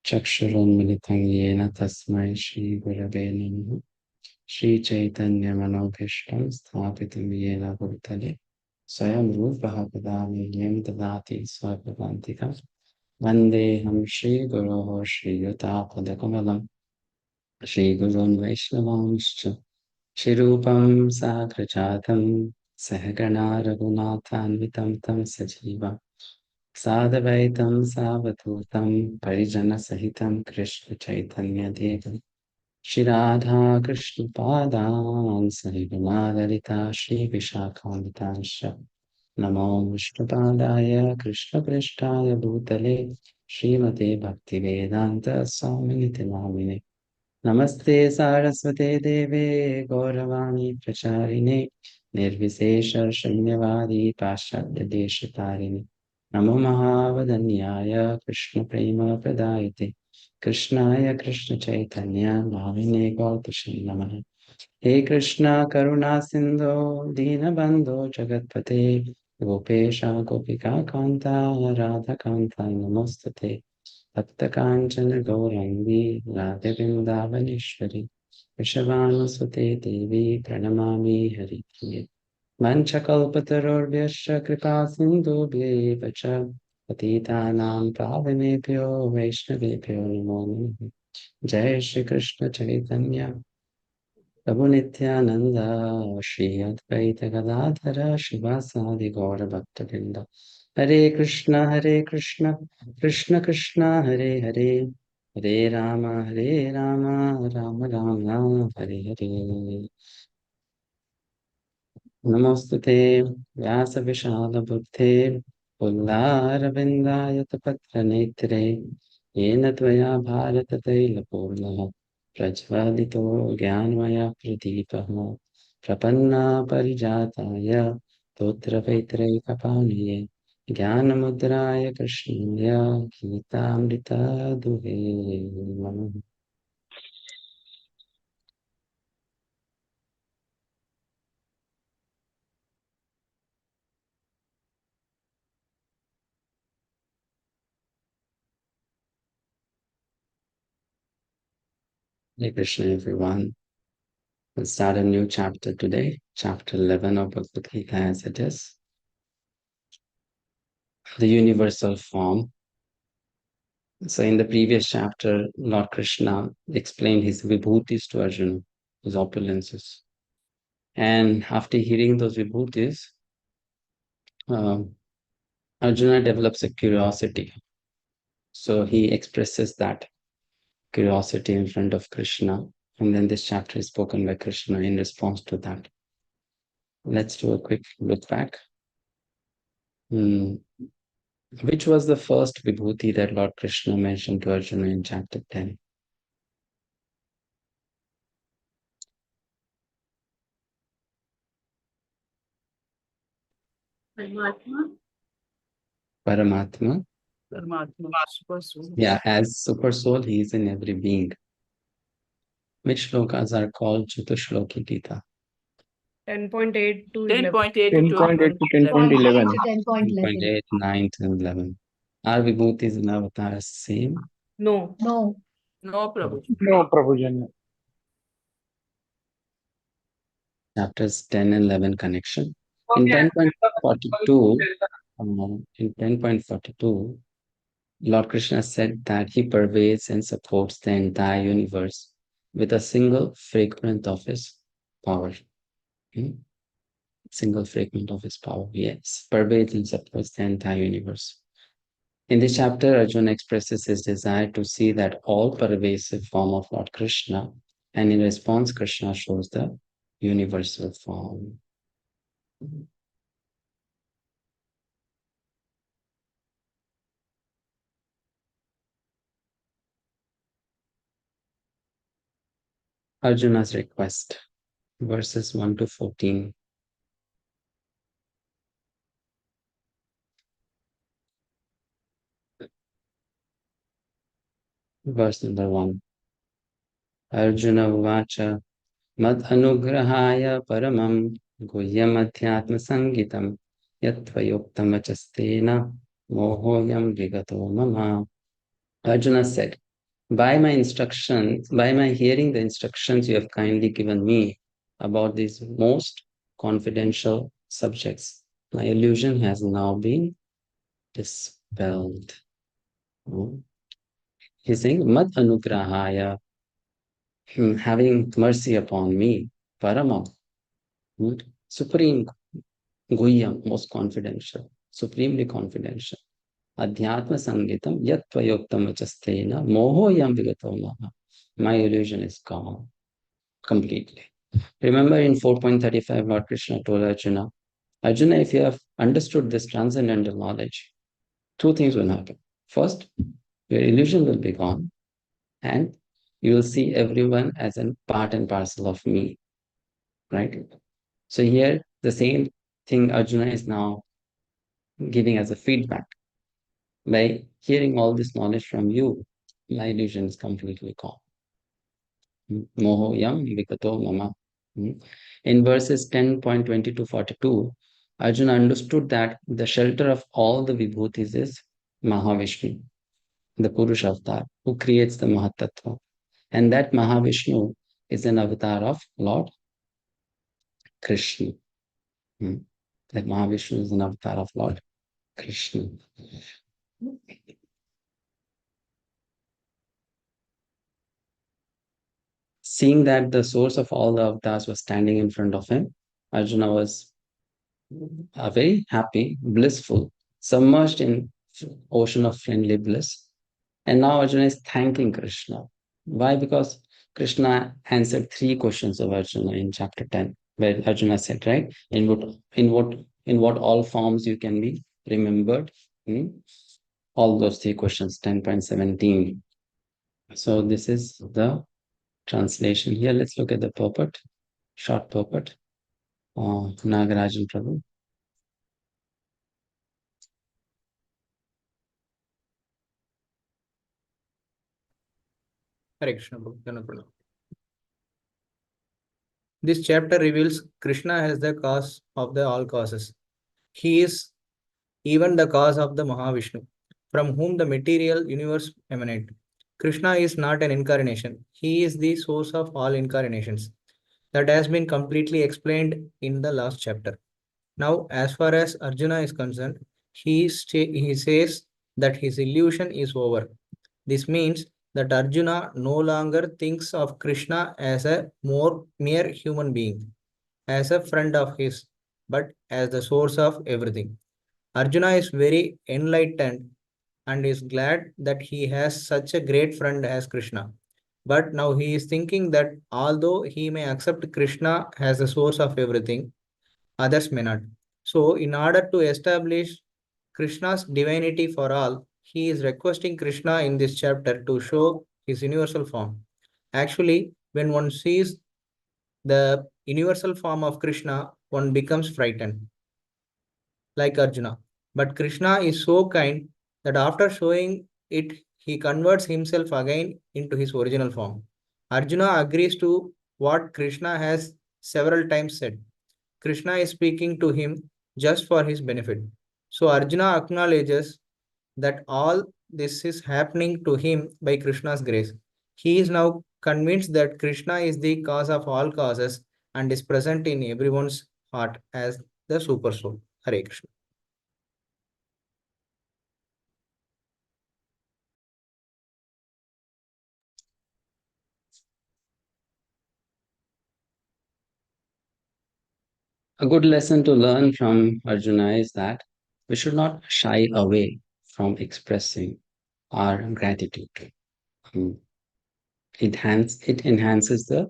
चक्षुरुन्मिलितं येन तस्मै श्रीगुरवे नमः। श्रीचैतन्यमनोभीष्टं स्थापितं येन भूतले स्वयं रूपः कदा मह्यं ददाति स्वपदान्तिकं। वन्देऽहं श्रीगुरोः श्रीयुतापदकमलं श्रीगुरून् वैष्णवांश्च श्रीरूपं साग्रजातं सहगणा रघुनाथान्वितं तं सजीवम् साद्वैतं सावधूतं परिजनसहितं कृष्णचैतन्यदेवं श्रीराधा कृष्णपादान् सहिगुणा ललिता श्रीविशाखान्वितांश्च नमो विष्णुपादाय कृष्णपृष्ठाय भूतले श्रीमते भक्तिवेदान्त स्वामिनिति नामिने नमस्ते सारस्वते देवे गौरवाणी प्रचारिणे निर्विशेष शून्यवादी पाश्चात्यदेशतारिणे नमो महावदन्याय कृष्णप्रेमप्रदायते कृष्णाय कृष्णचैतन्य नामिने गौतमश्री नमः। हे कृष्णा करुणा सिन्धो दीनबन्धो जगत्पते गोपेश गोपिका कान्ता राधाकान्ता नमोस्तुते तप्तकाञ्चन गौराङ्गी राधे वृन्दावनेश्वरी वृषभानुसुते देवी प्रणमामि हरिप्रिये वंशकल्पतरुर्भ्यश्च कृपा सिन्धुभ्येव च पतितानां पावनेभ्यो वैष्णवेभ्यो नमो नमः। जय श्री कृष्ण चैतन्य प्रभु नित्यानंद श्री अद्वैत गदाधर शिवासादि गौर भक्तवृंद हरे कृष्ण कृष्ण कृष्ण हरे हरे हरे राम राम राम हरे हरे। नमोस्तुते व्यासविशालबुद्धे पुल्लारविन्दायतपत्रनेत्रे येन त्वया भारततैलपूर्णः प्रज्वलितो ज्ञानमय प्रदीपः प्रपन्ना परिजाताय तोत्रवैत्रैकपाणिये ज्ञानमुद्राय कृष्णाय गीतामृतदुहे नमः। Hare Krishna everyone. We'll start a new chapter today, chapter 11 of Bhagavad-gita as it is. The universal form. So in the previous chapter, Lord Krishna explained his vibhutis to Arjuna, his opulences. And after hearing those vibhutis, Arjuna develops a curiosity. So he expresses that curiosity in front of Krishna. And then this chapter is spoken by Krishna in response to that. Let's do a quick look back. Which was the first vibhuti that Lord Krishna mentioned to Arjuna in chapter 10? Paramatma. Super soul. Yeah, as super soul, he is in every being. Which shlokas are called Chatushloki Gita? 10.8 to 10.8 11. to 10.8 to 10.11. 10.8, 9, and 11. Are vibhutis and avatars same? No. No, Prabhu. No, Prabhujan. Chapters 10 and 11 connection. In 10.42, in 10.42, Lord Krishna said that he pervades and supports the entire universe with a single fragment of his power. Single fragment of his power, yes, pervades and supports the entire universe. In this chapter, Arjuna expresses his desire to see that all pervasive form of Lord Krishna, and in response, Krishna shows the universal form. Arjuna's request, verses 1 to 14. Verse number 1. Arjuna uvacha mad anugrahaya paramam guhyam adhyatma sangitam yatvayuktam achastena mohoyam vigato mama. Arjuna said, by my instructions, by my hearing the instructions you have kindly given me about these most confidential subjects, my illusion has now been dispelled. Hmm. He's saying, Mad anugrahaya, having mercy upon me, Paramam, supreme, guhyam, most confidential, supremely confidential. Adhyatma Sangitam Yat Tvayoktam Vachastena Moho Yam Vigato Maha. My illusion is gone completely. Remember in 4.35, Lord Krishna told Arjuna, Arjuna, if you have understood this transcendental knowledge, two things will happen. First, your illusion will be gone, and you will see everyone as a part and parcel of me, right? So here, the same thing Arjuna is now giving as a feedback. By hearing all this knowledge from you, my illusion is completely gone. Moho yam vikato mama. In verses 10.20 to 42, Arjuna understood that the shelter of all the vibhutis is Mahavishnu, the Purusha avatar, who creates the Mahatattva. And that Mahavishnu is an avatar of Lord Krishna. That Mahavishnu is an avatar of Lord Krishna. Seeing that the source of all the avatars was standing in front of him, Arjuna was very happy, blissful, submerged in ocean of friendly bliss. And now Arjuna is thanking Krishna. Why? Because Krishna answered three questions of Arjuna in chapter 10, where Arjuna said, right, in what all forms you can be remembered. All those three questions, 10.17. So this is the translation here. Let's look at the purport, short purport. Nagarajan Prabhu. Hare Krishna, Prabhu. This chapter reveals Krishna as the cause of the all causes. He is even the cause of the Mahavishnu, from whom the material universe emanates. Krishna is not an incarnation. He is the source of all incarnations. That has been completely explained in the last chapter. Now, as far as Arjuna is concerned, he says that his illusion is over. This means that Arjuna no longer thinks of Krishna as a mere human being, as a friend of his, but as the source of everything. Arjuna is very enlightened and is glad that he has such a great friend as Krishna. But now he is thinking that although he may accept Krishna as the source of everything, others may not. So, in order to establish Krishna's divinity for all, he is requesting Krishna in this chapter to show his universal form. Actually, when one sees the universal form of Krishna, one becomes frightened, like Arjuna. But Krishna is so kind that after showing it, he converts himself again into his original form. Arjuna agrees to what Krishna has several times said. Krishna is speaking to him just for his benefit. So Arjuna acknowledges that all this is happening to him by Krishna's grace. He is now convinced that Krishna is the cause of all causes and is present in everyone's heart as the super soul. Hare Krishna. A good lesson to learn from Arjuna is that we should not shy away from expressing our gratitude. It enhances the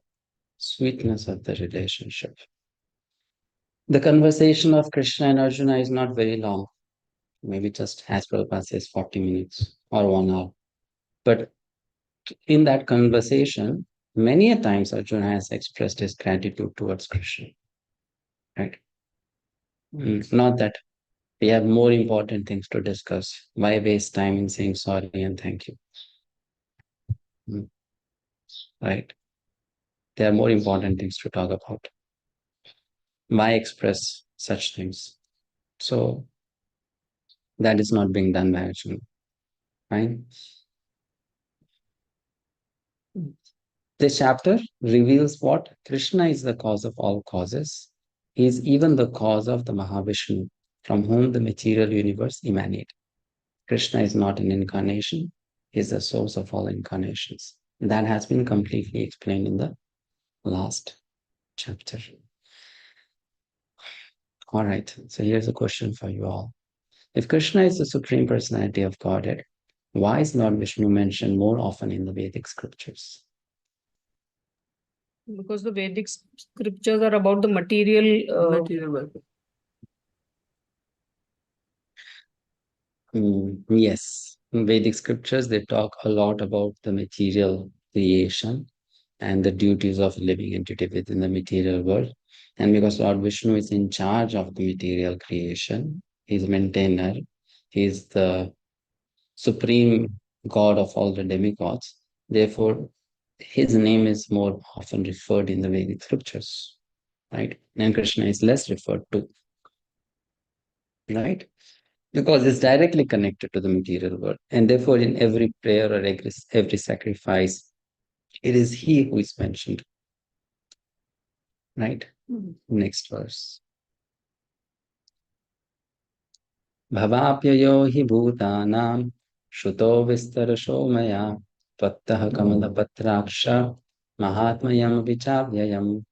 sweetness of the relationship. The conversation of Krishna and Arjuna is not very long, maybe just as Prabhupada says, 40 minutes or 1 hour. But in that conversation, many a times Arjuna has expressed his gratitude towards Krishna. Right? Not that we have more important things to discuss. Why waste time in saying sorry and thank you? Right? There are more important things to talk about. Why express such things? So that is not being done by Arjuna. Right? This chapter reveals what Krishna is the cause of all causes. He is even the cause of the Mahavishnu, from whom the material universe emanates. Krishna is not an incarnation, he is the source of all incarnations. That has been completely explained in the last chapter. All right, so here's a question for you all. If Krishna is the Supreme Personality of Godhead, why is Lord Vishnu mentioned more often in the Vedic scriptures? Because the Vedic scriptures are about the material. Material world. Yes, in Vedic scriptures, they talk a lot about the material creation and the duties of a living entity within the material world. And because Lord Vishnu is in charge of the material creation, he's maintainer, he's the supreme god of all the demigods. Therefore, his name is more often referred in the Vedic scriptures, right? And Krishna is less referred to, right? Because it's directly connected to the material world. And therefore, in every prayer or every sacrifice, it is he who is mentioned. Right? Next verse. Bhavapyayo hi bhutanam shuto vistarasho maya tvattah kamalapatraksha mahatmayam vichavyayam.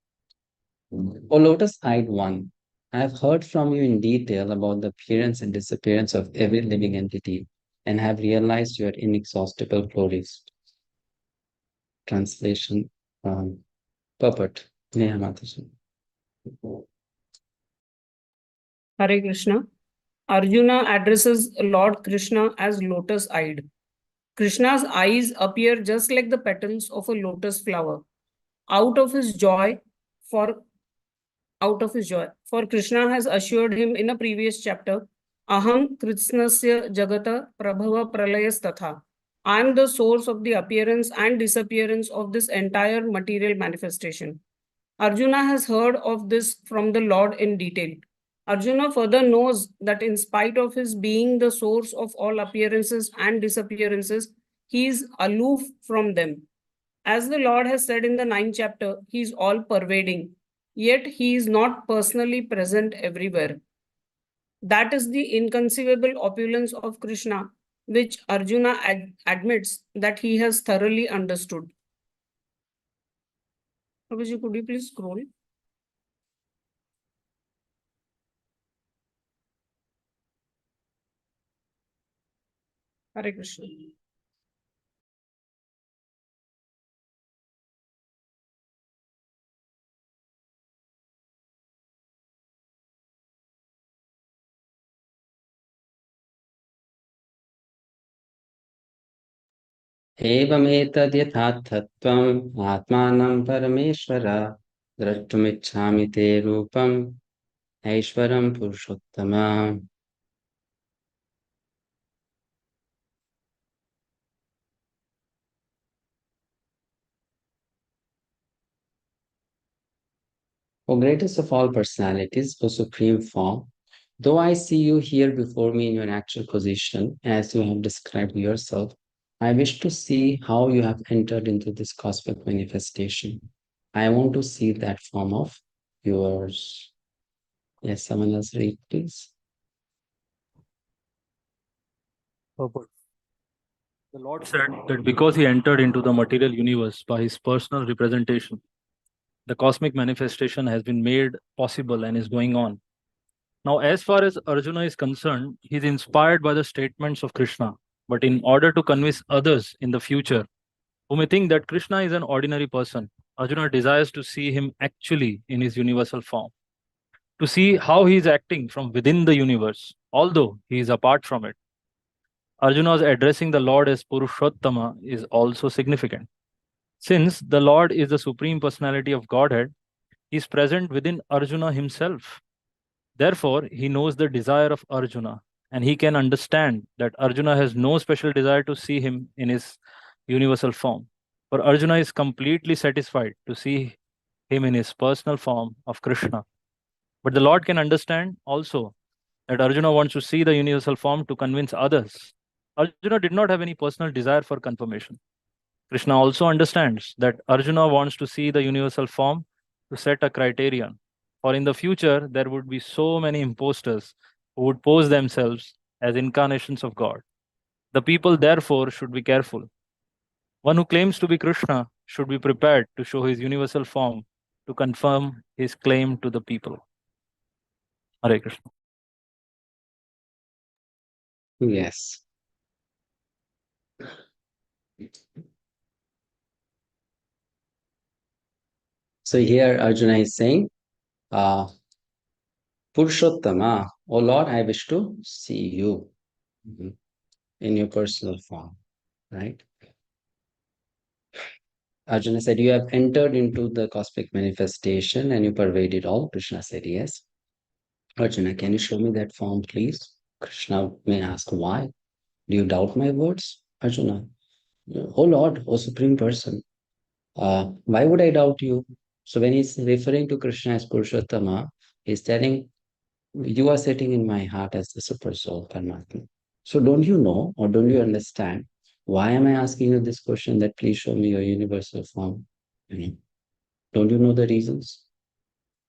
O lotus-eyed one, I have heard from you in detail about the appearance and disappearance of every living entity and have realized your inexhaustible glories. Translation, purport. Neha Mataji. Hare Krishna. Arjuna addresses Lord Krishna as lotus-eyed. Krishna's eyes appear just like the petals of a lotus flower. Out of his joy, for Krishna has assured him in a previous chapter, Aham Kritsnasya Jagata Prabhava Pralayas Tatha. I am the source of the appearance and disappearance of this entire material manifestation. Arjuna has heard of this from the Lord in detail. Arjuna further knows that in spite of his being the source of all appearances and disappearances, he is aloof from them. As the Lord has said in the 9th chapter, he is all pervading, yet he is not personally present everywhere. That is the inconceivable opulence of Krishna, which Arjuna admits that he has thoroughly understood. Prabhuji, could you please scroll? Hare Krishna. एवमेतद्यथार्थत्वम् आत्मानं परमेश्वर द्रष्टुमिच्छामि ते रूपम् ऐश्वरं पुरुषोत्तम. O greatest of all personalities, O supreme form, though I see you here before me in your actual position, as you have described yourself, I wish to see how you have entered into this cosmic manifestation. I want to see that form of yours. Yes, someone else read, please. Purport. The Lord said that because he entered into the material universe by his personal representation, the cosmic manifestation has been made possible and is going on. Now, as far as Arjuna is concerned, he is inspired by the statements of Krishna. But in order to convince others in the future who may think that Krishna is an ordinary person, Arjuna desires to see him actually in his universal form, to see how he is acting from within the universe, although he is apart from it. Arjuna's addressing the Lord as Purushottama is also significant. Since the Lord is the Supreme Personality of Godhead, he is present within Arjuna himself. Therefore, he knows the desire of Arjuna, and he can understand that Arjuna has no special desire to see him in his universal form. For Arjuna is completely satisfied to see him in his personal form of Krishna. But the Lord can understand also that Arjuna wants to see the universal form to convince others. Arjuna did not have any personal desire for confirmation. Krishna also understands that Arjuna wants to see the universal form to set a criterion. For in the future, there would be so many impostors who would pose themselves as incarnations of God. The people, therefore, should be careful. One who claims to be Krishna should be prepared to show his universal form to confirm his claim to the people. Hare Krishna. Yes. So here Arjuna is saying, Purushottama, oh Lord, I wish to see you in your personal form, right? Arjuna said, you have entered into the cosmic manifestation and you pervade it all. Krishna said, yes. Arjuna, can you show me that form, please? Krishna may ask, why? Do you doubt my words? Arjuna, oh Lord, oh Supreme Person, why would I doubt you? So when he's referring to Krishna as Purushottama, he's telling, you are sitting in my heart as the super soul, Paramatma. So don't you know or don't you understand why am I asking you this question that please show me your universal form? Don't you know the reasons?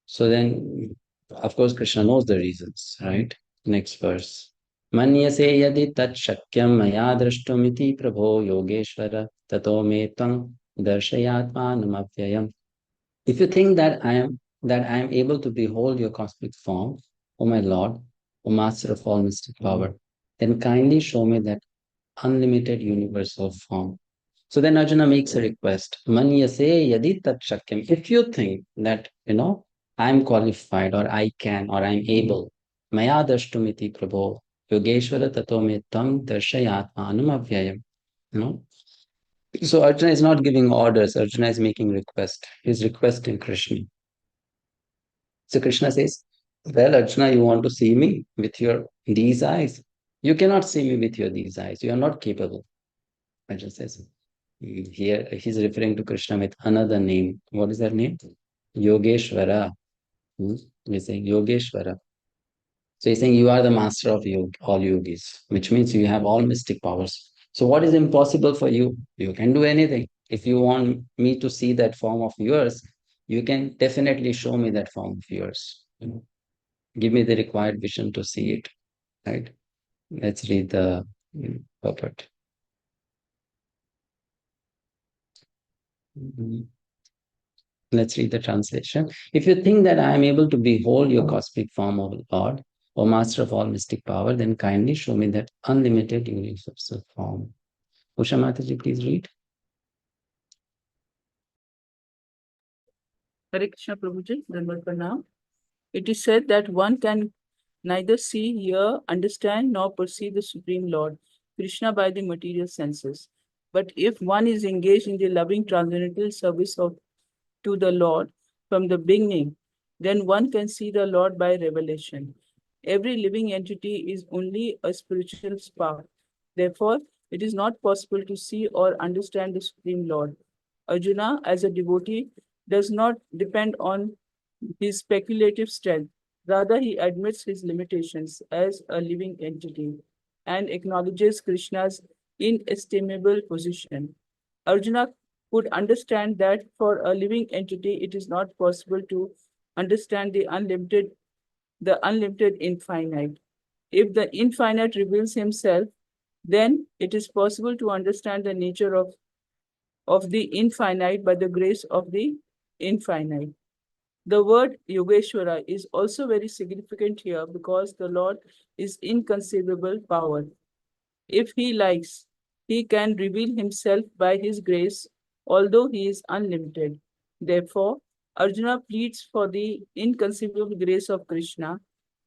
So then, of course, Krishna knows the reasons, right? Next verse. Manyase yadi tat shakyam maya drashtumiti prabho yogeshvara tato me tvam darshayatmanamavyayam. If you think that I am able to behold your cosmic form, O my Lord, O Master of all mystic power, then kindly show me that unlimited universal form. So then Arjuna makes a request. Manyase yadi tat shakyam. If you think that, I'm qualified or I can or I'm able, maya dashtumiti prabho, yogeshvara tato me tam darshayatmanam avyayam. You know? So Arjuna is not giving orders. Arjuna is making request. He's requesting Krishna. So Krishna says, well, Arjuna, you want to see me with your these eyes? You cannot see me with your these eyes. You are not capable. Arjuna says, here he's referring to Krishna with another name. What is that name? Yogeshvara. He's saying Yogeshvara. So he's saying you are the master of all yogis, which means you have all mystic powers. So what is impossible for you? You can do anything. If you want me to see that form of yours, you can definitely show me that form of yours. Give me the required vision to see it. Right? Let's read the purport. Let's read the translation. If you think that I am able to behold your cosmic form, O Lord, O Master of all mystic power, then kindly show me that unlimited universal form. Usha Mataji, please read. Hare Krishna Prabhuji, Dandavat Pranam. It is said that one can neither see, hear, understand, nor perceive the Supreme Lord, Krishna, by the material senses. But if one is engaged in the loving transcendental service to the Lord from the beginning, then one can see the Lord by revelation. Every living entity is only a spiritual spark. Therefore, it is not possible to see or understand the Supreme Lord. Arjuna, as a devotee, does not depend on his speculative strength. Rather, he admits his limitations as a living entity and acknowledges Krishna's inestimable position. Arjuna could understand that for a living entity, it is not possible to understand the unlimited infinite. If the infinite reveals himself, then it is possible to understand the nature of the infinite by the grace of the infinite. The word Yogeshwara is also very significant here because the Lord is inconceivable power. If he likes, he can reveal himself by his grace, although he is unlimited. Therefore, Arjuna pleads for the inconceivable grace of Krishna.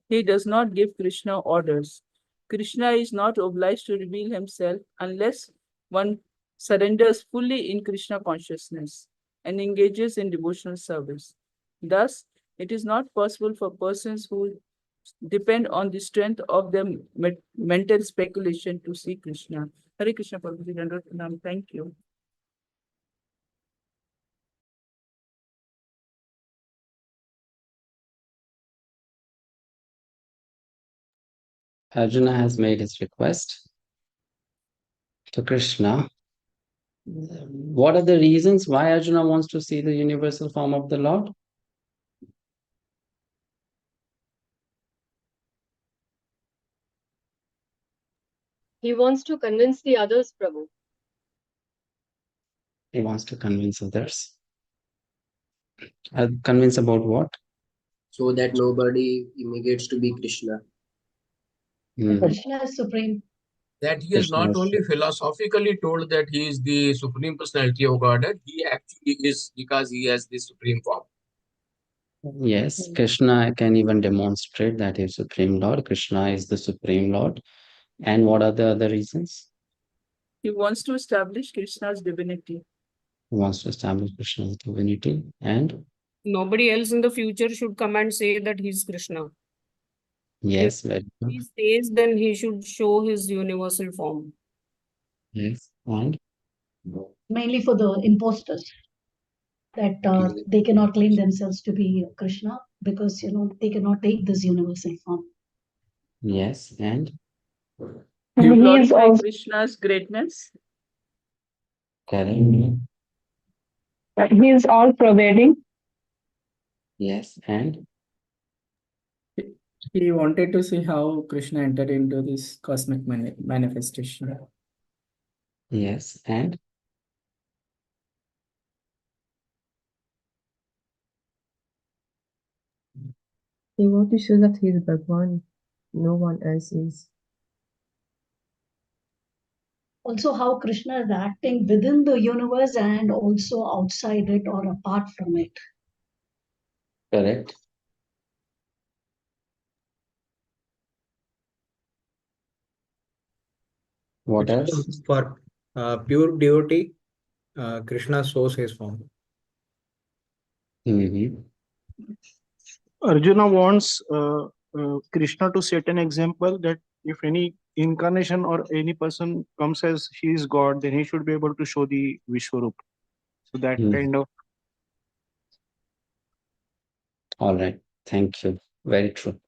He does not give Krishna orders. Krishna is not obliged to reveal himself unless one surrenders fully in Krishna consciousness and engages in devotional service. Thus, it is not possible for persons who depend on the strength of their mental speculation to see Krishna. Hare Krishna, Prabhuji, Dandavat Pranam. Thank you. Arjuna has made his request to Krishna. What are the reasons why Arjuna wants to see the universal form of the Lord? He wants to convince the others, Prabhu. He wants to convince others. Convince about what? So that nobody imitates to be Krishna. Krishna is supreme. That he has not only philosophically told that he is the supreme personality of Godhead, he actually is, because he has the supreme form. Yes, Krishna can even demonstrate that he is Supreme Lord. Krishna is the Supreme Lord. And what are the other reasons? He wants to establish Krishna's divinity. He wants to establish Krishna's divinity. And Nobody else in the future should come and say that he's Krishna. yes, very If good. he stays, then he should show his universal form. Yes, and Mainly for the imposters, that they cannot claim themselves to be Krishna because they cannot take this universal form. yes, and You glorify Krishna's greatness. correct. He is all pervading. Yes, and He wanted to see how Krishna entered into this cosmic manifestation. yes, and He wants to show that he is Bhagwan, no one else is. Also, how Krishna is acting within the universe and also outside it or apart from it. correct. What else? For pure devotee, Krishna shows his form. Arjuna wants Krishna to set an example that if any incarnation or any person comes as he is God, then he should be able to show the Vishwarup. So that kind of. All right. Thank you. Very true.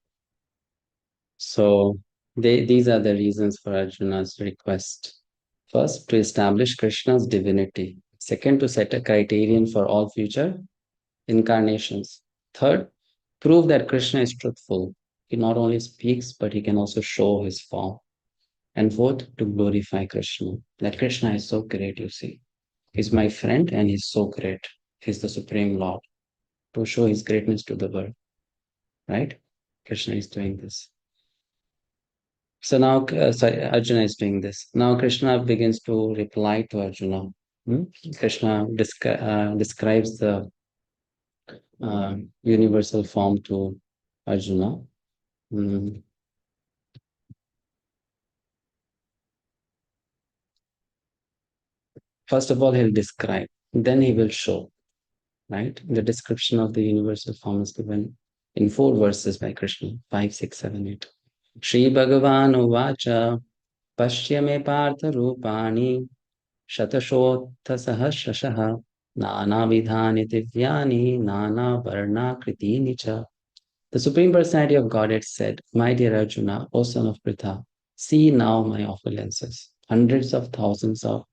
So these are the reasons for Arjuna's request. First, to establish Krishna's divinity. Second, to set a criterion for all future incarnations. Third, prove that Krishna is truthful. He not only speaks, but he can also show his form. And fourth, to glorify Krishna. That Krishna is so great, you see. He's my friend and he's so great. He's the Supreme Lord. To show his greatness to the world. Right? Krishna is doing this. So now, Arjuna is doing this. Now Krishna begins to reply to Arjuna. Krishna describes the universal form to Arjuna. First of all, he'll describe, then he will show. Right? The description of the universal form is given in 4 verses by Krishna, 5, 6, 7, 8. Shri Bhagavan Uvacha Pashyame Partha Rupani Shatashottha Sahasrashah Nana Vidhani Divyani Nana Varna Kritini Cha. The Supreme Personality of Godhead said, My dear Arjuna, O son of Pritha, see now my opulences, hundreds of thousands of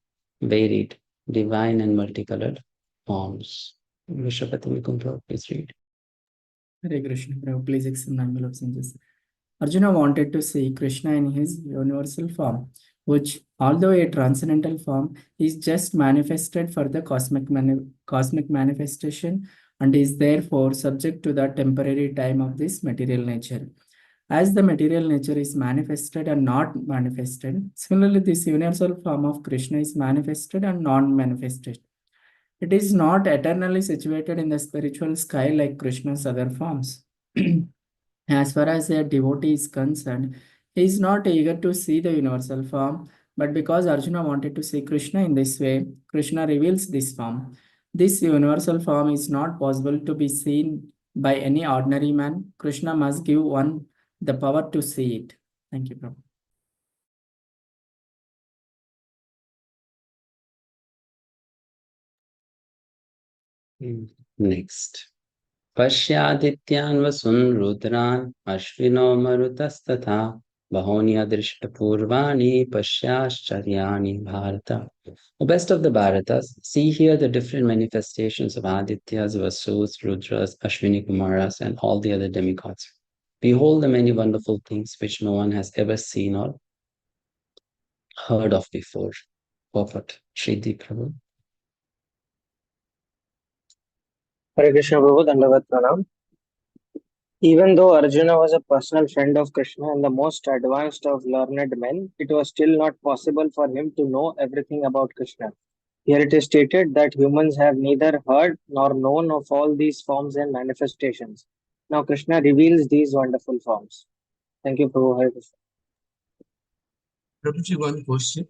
varied, divine and multicolored forms. Vishwapati Mukund, please read. Hare Krishna, Prabhu, please accept the angle of senses. Arjuna wanted to see Krishna in his universal form, which, although a transcendental form, is just manifested for the cosmic manifestation and is therefore subject to the temporary time of this material nature. As the material nature is manifested and not manifested, similarly, this universal form of Krishna is manifested and non-manifested. It is not eternally situated in the spiritual sky like Krishna's other forms. As far as a devotee is concerned, he is not eager to see the universal form, but because Arjuna wanted to see Krishna in this way, Krishna reveals this form. This universal form is not possible to be seen by any ordinary man. Krishna must give one the power to see it. Thank you, Prabhu. Next. Pashyadityan vasun rudran ashvino marutas tatha Bahoni adrishta purvani pasyascharya bharata. The best of the Bharatas, see here the different manifestations of Adityas, Vasus, Rudras, Ashwini Kumaras, and all the other demigods. Behold the many wonderful things which no one has ever seen or heard of before. Purport, Shridi Prabhu. Hare Krishna Prabhu, Dandavat Pranam. Even though Arjuna was a personal friend of Krishna and the most advanced of learned men, it was still not possible for him to know everything about Krishna. Here it is stated that humans have neither heard nor known of all these forms and manifestations. Now Krishna reveals these wonderful forms. Thank you, Prabhu. Hare Krishna. Prabhuji, one question.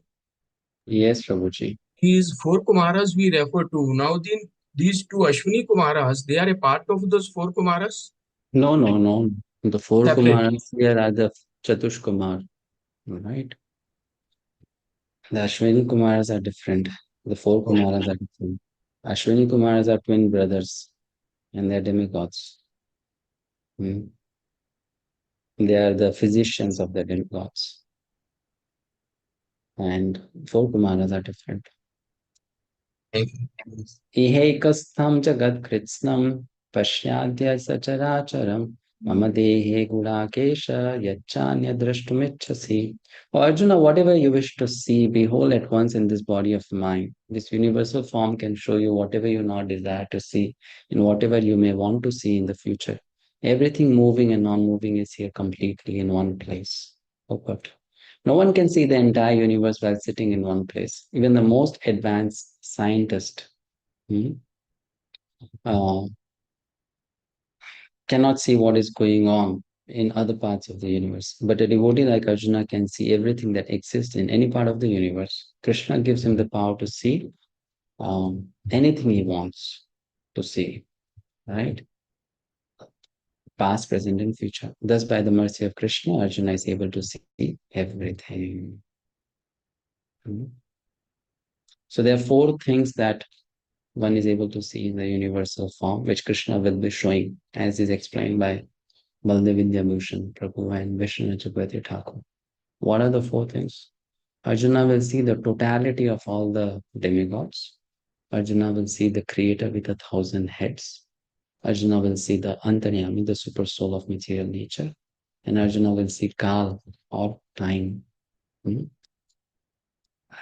Yes, Prabhuji. These four Kumaras we refer to. Now, these two Ashwini Kumaras, they are a part of those four Kumaras? No, no, no. The four Separately. Kumaras here are the Chatush Kumar, right? The Ashwini Kumaras are different. The four Kumaras are different. Ashwini Kumaras are twin brothers and they're demigods. Hmm. They are the physicians of the demigods. And four Kumaras are different. Ihekastham jagat kritsnam pashyadya sacharacharam mama dehe gudakesha yachanya drashtumichasi. O Arjuna, whatever you wish to see, behold at once in this body of mine. This universal form can show you whatever you now desire to see and whatever you may want to see in the future. Everything moving and non-moving is here completely in one place. Oh, but no one can see the entire universe while sitting in one place. Even the most advanced scientist cannot see what is going on in other parts of the universe. But a devotee like Arjuna can see everything that exists in any part of the universe. Krishna gives him the power to see anything he wants to see, right? Past, present, and future. Thus, by the mercy of Krishna, Arjuna is able to see everything. So there are four things that one is able to see in the universal form, which Krishna will be showing, as is explained by Baldevidya Bhushan Prabhu and Vishnu Chakravarti Thakur. What are the four things? Arjuna will see the totality of all the demigods. Arjuna will see the creator with 1,000 heads. Arjuna will see the Antaryami, the super soul of material nature. And Arjuna will see Kal or time.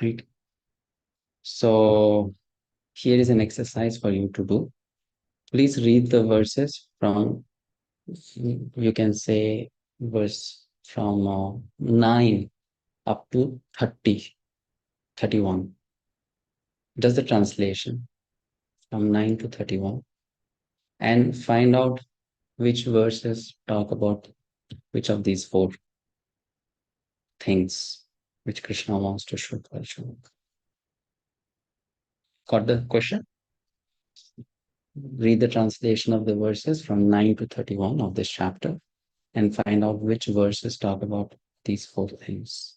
Right? So here is an exercise for you to do. Please read the verses from, you can say, verse from 9 up to 30, 31. Just the translation from 9 to 31. And find out which verses talk about which of these four things which Krishna wants to show to Arjuna. Got the question? Read the translation of the verses from 9 to 31 of this chapter and find out which verses talk about these four things.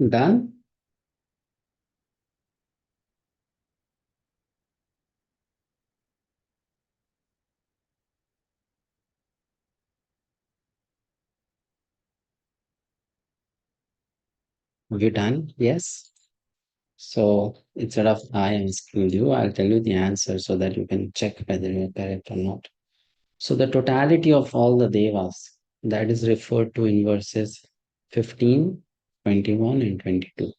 Done? Have you done? Yes. So instead of I asking you, I'll tell you the answer so that you can check whether you're correct or not. So the totality of all the devas, that is referred to in verses 15, 21, and 22.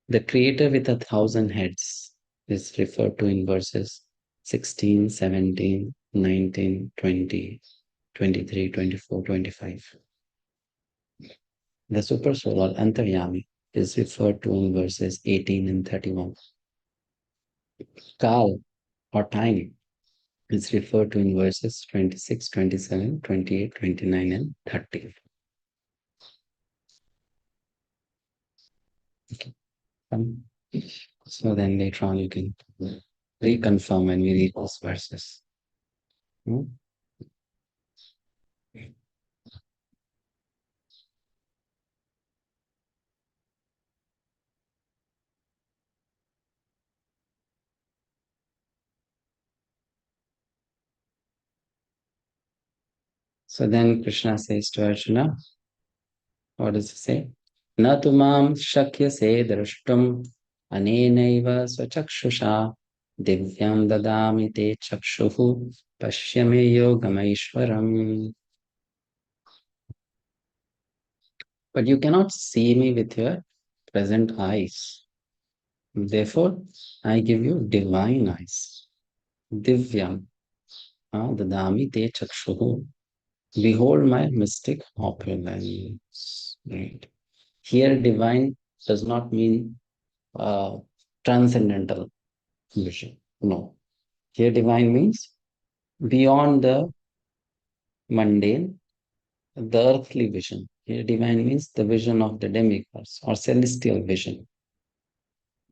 The creator with 1,000 heads is referred to in verses 16, 17, 19, 20, 23, 24, 25. The super soul or Antaryami is referred to in verses 18 and 31. Kal or time is referred to in verses 26, 27, 28, 29, and 30. Okay. So then later on you can reconfirm when we read those verses. So then Krishna says to Arjuna, what does he say? Na tumam shakyase drashtum anenaiva swachakshusha divyam dadami te chakshuhu pashyame yogamaishwaram. But you cannot see me with your present eyes. Therefore, I give you divine eyes. Divyam dadami te chakshuhu. Behold my mystic opulence. Right. Here, divine does not mean transcendental vision. No. Here, divine means beyond the mundane, the earthly vision. Here, divine means the vision of the demigods or celestial vision.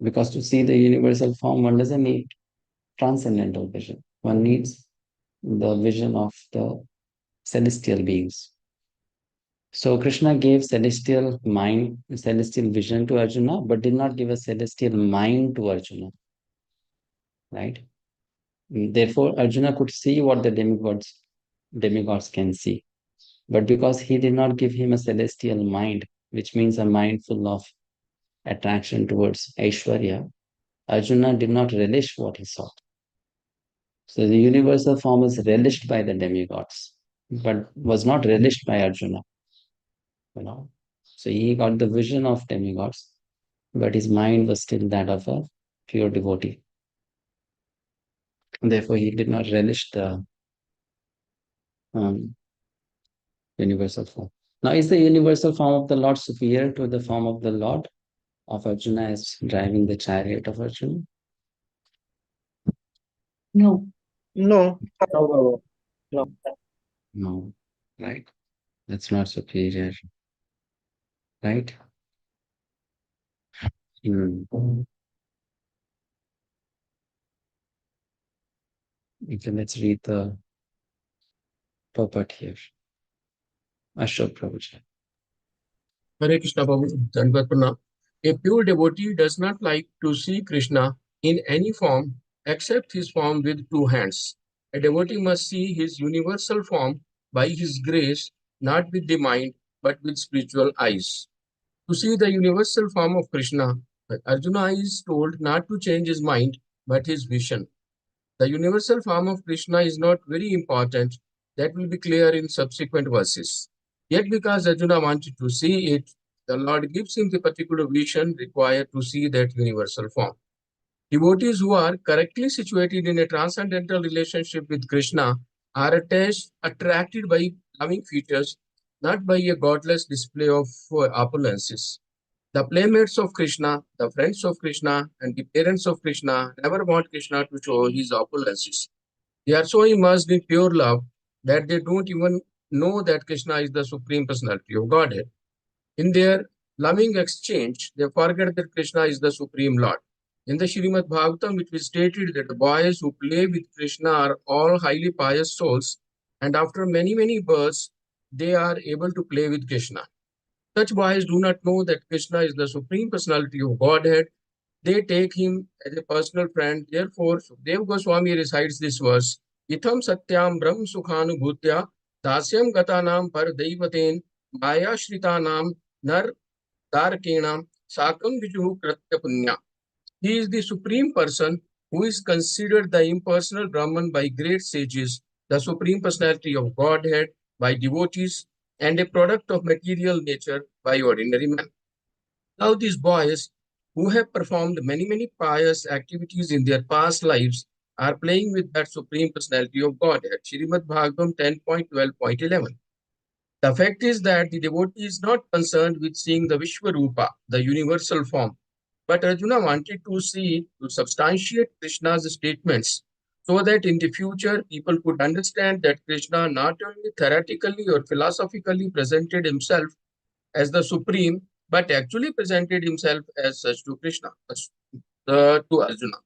Because to see the universal form, one doesn't need transcendental vision. One needs the vision of the celestial beings. So Krishna gave celestial mind, celestial vision to Arjuna, but did not give a celestial mind to Arjuna. Right? Therefore, Arjuna could see what the demigods can see. But because he did not give him a celestial mind, which means a mind full of attraction towards Aishwarya, Arjuna did not relish what he saw. So the universal form is relished by the demigods, but was not relished by Arjuna. So he got the vision of demigods, but his mind was still that of a pure devotee. Therefore, he did not relish the universal form. Now, is the universal form of the Lord superior to the form of the Lord of Arjuna as driving the chariot of Arjuna? No. No. No. No, right? That's not superior, right? Okay, let's read the purport here. Ashok Prabhuji. Hare Krishna Prabhu, Dandavat Pranam. A pure devotee does not like to see Krishna in any form except his form with two hands. A devotee must see his universal form by his grace, not with the mind, but with spiritual eyes. To see the universal form of Krishna, Arjuna is told not to change his mind, but his vision. The universal form of Krishna is not very important. That will be clear in subsequent verses. Yet because Arjuna wanted to see it, the Lord gives him the particular vision required to see that universal form. Devotees who are correctly situated in a transcendental relationship with Krishna are attracted by loving features, not by a godless display of opulences. The playmates of Krishna, the friends of Krishna, and the parents of Krishna never want Krishna to show his opulences. They are so immersed in pure love that they don't even know that Krishna is the Supreme Personality of Godhead. In their loving exchange, they forget that Krishna is the Supreme Lord. In the Srimad Bhagavatam, it is stated that the boys who play with Krishna are all highly pious souls, and after many, many births, they are able to play with Krishna. Such boys do not know that Krishna is the Supreme Personality of Godhead. They take him as a personal friend. Therefore, Sukhdev Goswami recites this verse, Itham Satyam Brahm Sukhanubhutya Dasyam Gatanam Par Daivaten Maya Shritanam Nar Darkenam Sakam Vijuhu Kratya Punya. He is the Supreme Person who is considered the impersonal Brahman by great sages, the Supreme Personality of Godhead by devotees, and a product of material nature by ordinary men. Now these boys who have performed many pious activities in their past lives are playing with that Supreme Personality of Godhead. Srimad Bhagavatam 10.12.11. The fact is that the devotee is not concerned with seeing the Vishwarupa, the universal form, but Arjuna wanted to see, to substantiate Krishna's statements so that in the future people could understand that Krishna not only theoretically or philosophically presented himself as the supreme, but actually presented himself as such to Krishna, to Arjuna.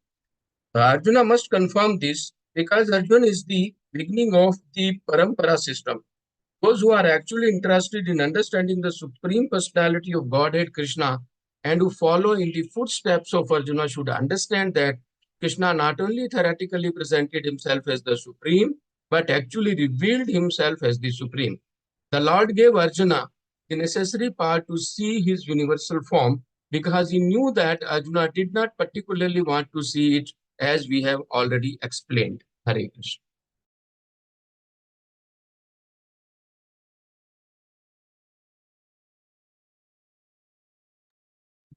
Arjuna must confirm this because Arjuna is the beginning of the Parampara system. Those who are actually interested in understanding the Supreme Personality of Godhead Krishna and who follow in the footsteps of Arjuna should understand that Krishna not only theoretically presented himself as the Supreme, but actually revealed himself as the Supreme. The Lord gave Arjuna the necessary power to see his universal form because he knew that Arjuna did not particularly want to see it, as we have already explained. Hare Krishna.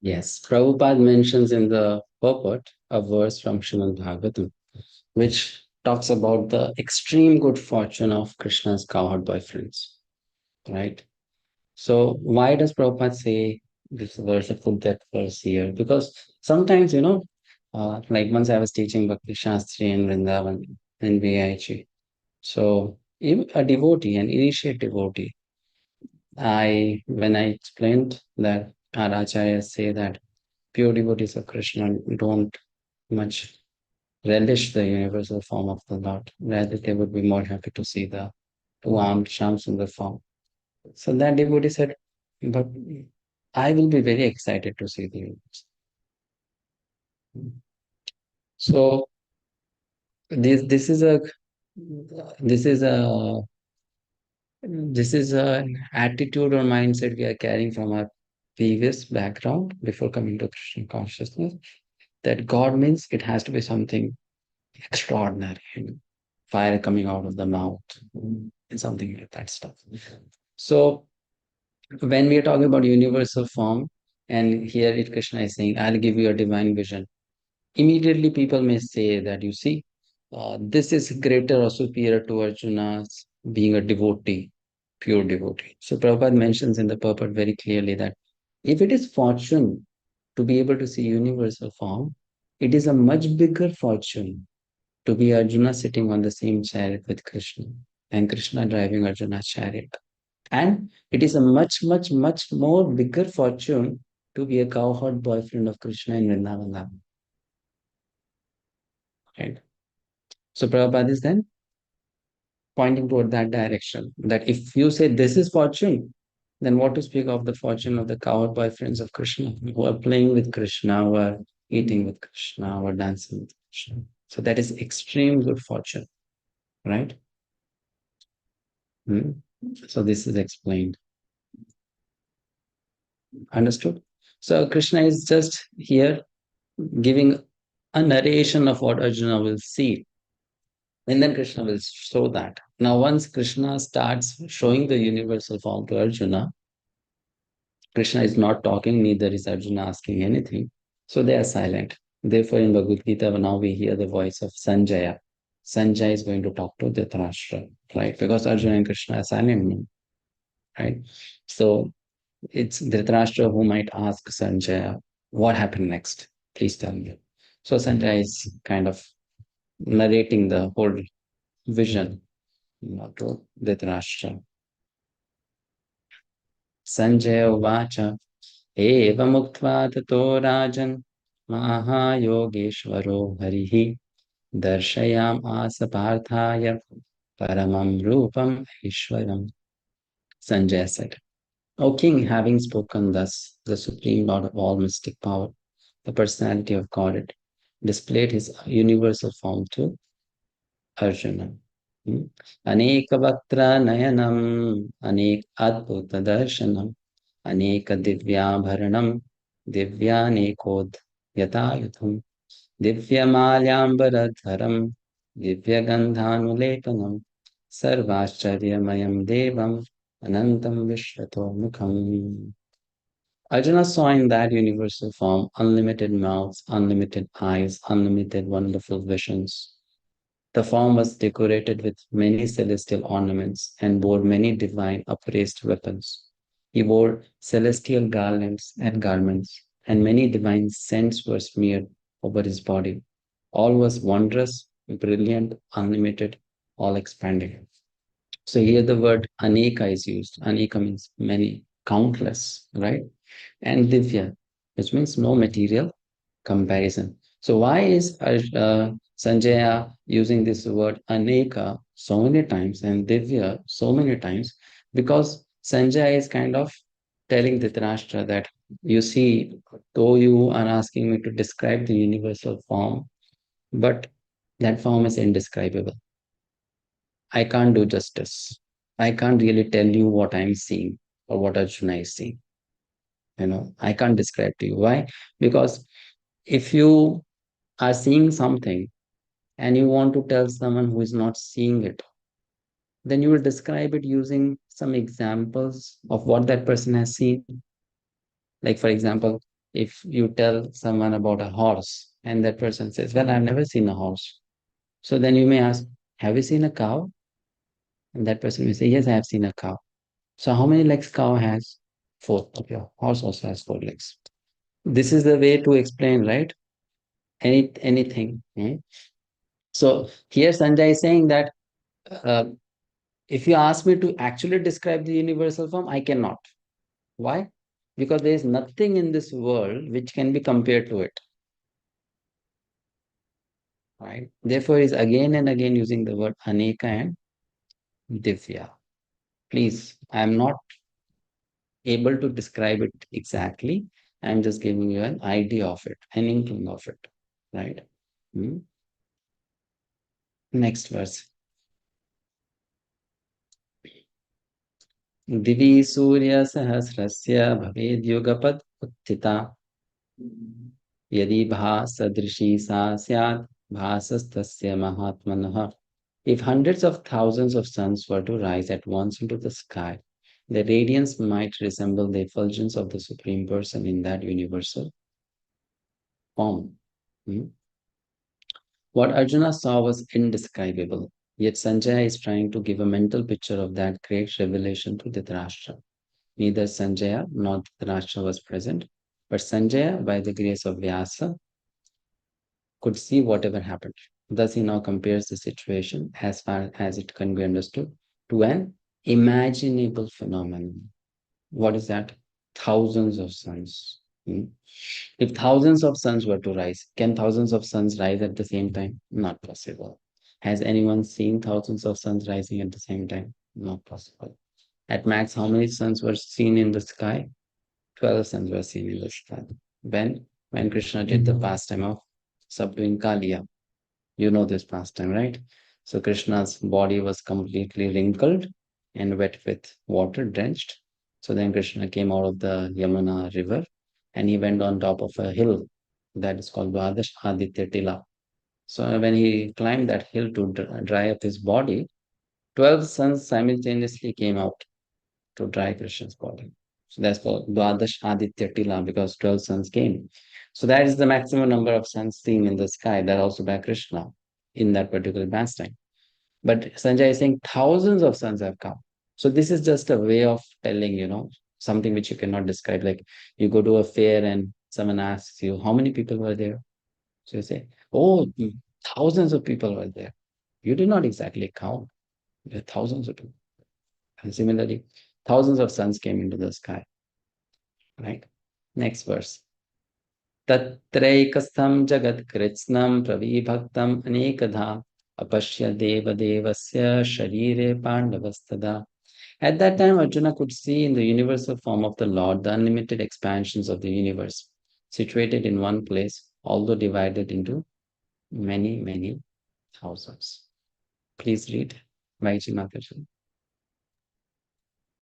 Yes, Prabhupada mentions in the purport a verse from Srimad Bhagavatam, which talks about the extreme good fortune of Krishna's cowherd boyfriends, right? So why does Prabhupada say this verse, put that verse here? Because sometimes, like once I was teaching Bhakti-sastri in Vrindavan in VIG. So if a devotee, an initiate devotee, when I explained that our acharyas say that pure devotees of Krishna don't much relish the universal form of the Lord. Rather, they would be more happy to see the two-armed Shamsundar form. So that devotee said, but I will be very excited to see the universe. So this is a this is a this is an attitude or mindset we are carrying from our previous background before coming to Krishna consciousness. That God means it has to be something extraordinary, fire coming out of the mouth, and something like that stuff. So when we are talking about universal form, and here it Krishna is saying, I'll give you a divine vision. Immediately people may say that, you see, this is greater or superior to Arjuna's being a devotee, pure devotee. So Prabhupada mentions in the purport very clearly that if it is fortune to be able to see universal form, it is a much bigger fortune to be Arjuna sitting on the same chariot with Krishna and Krishna driving Arjuna's chariot. And it is a much more bigger fortune to be a cowherd boyfriend of Krishna in Vrindavan. Right? So Prabhupada is then pointing toward that direction, that if you say this is fortune, then what to speak of the fortune of the cowherd boyfriends of Krishna, who are playing with Krishna, who are eating with Krishna, who are dancing with Krishna. So that is extreme good fortune, right? So this is explained. Understood? So Krishna is just here giving a narration of what Arjuna will see. And then Krishna will show that. Now, once Krishna starts showing the universal form to Arjuna, Krishna is not talking, neither is Arjuna asking anything. So they are silent. Therefore, in Bhagavad-gita, now we hear the voice of Sanjaya. Sanjaya is going to talk to Dhritarashtra, right? Because Arjuna and Krishna are silent, right? So it's Dhritarashtra who might ask Sanjaya, what happened next? Please tell me. So Sanjaya is kind of narrating the whole vision to Dhritarashtra. Sanjaya uvacha evamuktva tato rajan mahayogeshvaro harihi darshayam asa parthaya paramam rupam ishwaram. Sanjaya said, O king, having spoken thus, the supreme lord of all mystic power, the personality of Godhead, displayed his universal form to Arjuna. Aneka vaktra nayanam, anek adbhuta darshanam, aneka divyabharanam, divyanekod yatayutham, divyamalyambaradharam, divyagandhanulepanam, sarvascharyamayam devam, anantam vishwato mukham. Arjuna saw in that universal form unlimited mouths, unlimited eyes, unlimited wonderful visions. The form was decorated with many celestial ornaments and bore many divine upraised weapons. He wore celestial garlands and garments, and many divine scents were smeared over his body. All was wondrous, brilliant, unlimited, all expanding. So here the word aneka is used. Aneka means many, countless, right? And divya, which means no material comparison. So why is Sanjaya using this word aneka so many times and divya so many times? Because Sanjaya is kind of telling Dhritarashtra that, you see, though you are asking me to describe the universal form, but that form is indescribable. I can't do justice. I can't really tell you what I'm seeing or what Arjuna is seeing. I can't describe to you. Why? Because if you are seeing something and you want to tell someone who is not seeing it, then you will describe it using some examples of what that person has seen. Like, for example, if you tell someone about a horse and that person says, well, I've never seen a horse. So then you may ask, have you seen a cow? And that person may say, yes, I have seen a cow. So how many legs cow has? Four. Okay, horse also has four legs. This is the way to explain, right? Anything. So here Sanjay is saying that if you ask me to actually describe the universal form, I cannot. Why? Because there is nothing in this world which can be compared to it. Right? Therefore, is again and again using the word aneka and divya. Please, I am not able to describe it exactly. I'm just giving you an idea of it, an inkling of it. Right? Next verse. दिवि सूर्य सहस्रस्य भवेद्युगपत् उत्थिता यदि भासदृशी सा स्यात् भासस्तस्य महात्मनः. If hundreds of thousands of suns were to rise at once into the sky, the radiance might resemble the effulgence of the Supreme Person in that universal form. What Arjuna saw was indescribable, yet Sanjaya is trying to give a mental picture of that great revelation to Dhritarashtra. Neither Sanjaya nor Dhritarashtra was present, but Sanjaya, by the grace of Vyasa, could see whatever happened. Thus, he now compares the situation, as far as it can be understood, to an imaginable phenomenon. What is that? Thousands of suns. If thousands of suns were to rise, can thousands of suns rise at the same time? Not possible. Has anyone seen thousands of suns rising at the same time? Not possible. At max, how many suns were seen in the sky? 12 suns were seen in the sky. When Krishna did the pastime of subduing Kaliya. You know this pastime, right? So Krishna's body was completely wrinkled and wet with water, drenched. So then Krishna came out of the Yamuna river and he went on top of a hill that is called Dwadash Aditya Tila. So when he climbed that hill to dry up his body, 12 suns simultaneously came out to dry Krishna's body. So that's called Dwadash Aditya Tila because 12 suns came. So that is the maximum number of suns seen in the sky, that also by Krishna in that particular pastime. But Sanjay is saying thousands of suns have come. So this is just a way of telling, something which you cannot describe. Like you go to a fair and someone asks you, how many people were there? So you say, oh, thousands of people were there. You did not exactly count. There are thousands of people. And similarly, thousands of suns came into the sky. Right? Next verse. Tatraikastham jagat kritsnam pravibhaktam anekadha apashya deva devasya sharire pandavastada At that time, Arjuna could see in the universal form of the Lord the unlimited expansions of the universe, situated in one place, although divided into many, many thousands. Please read. Vaiji Mataji.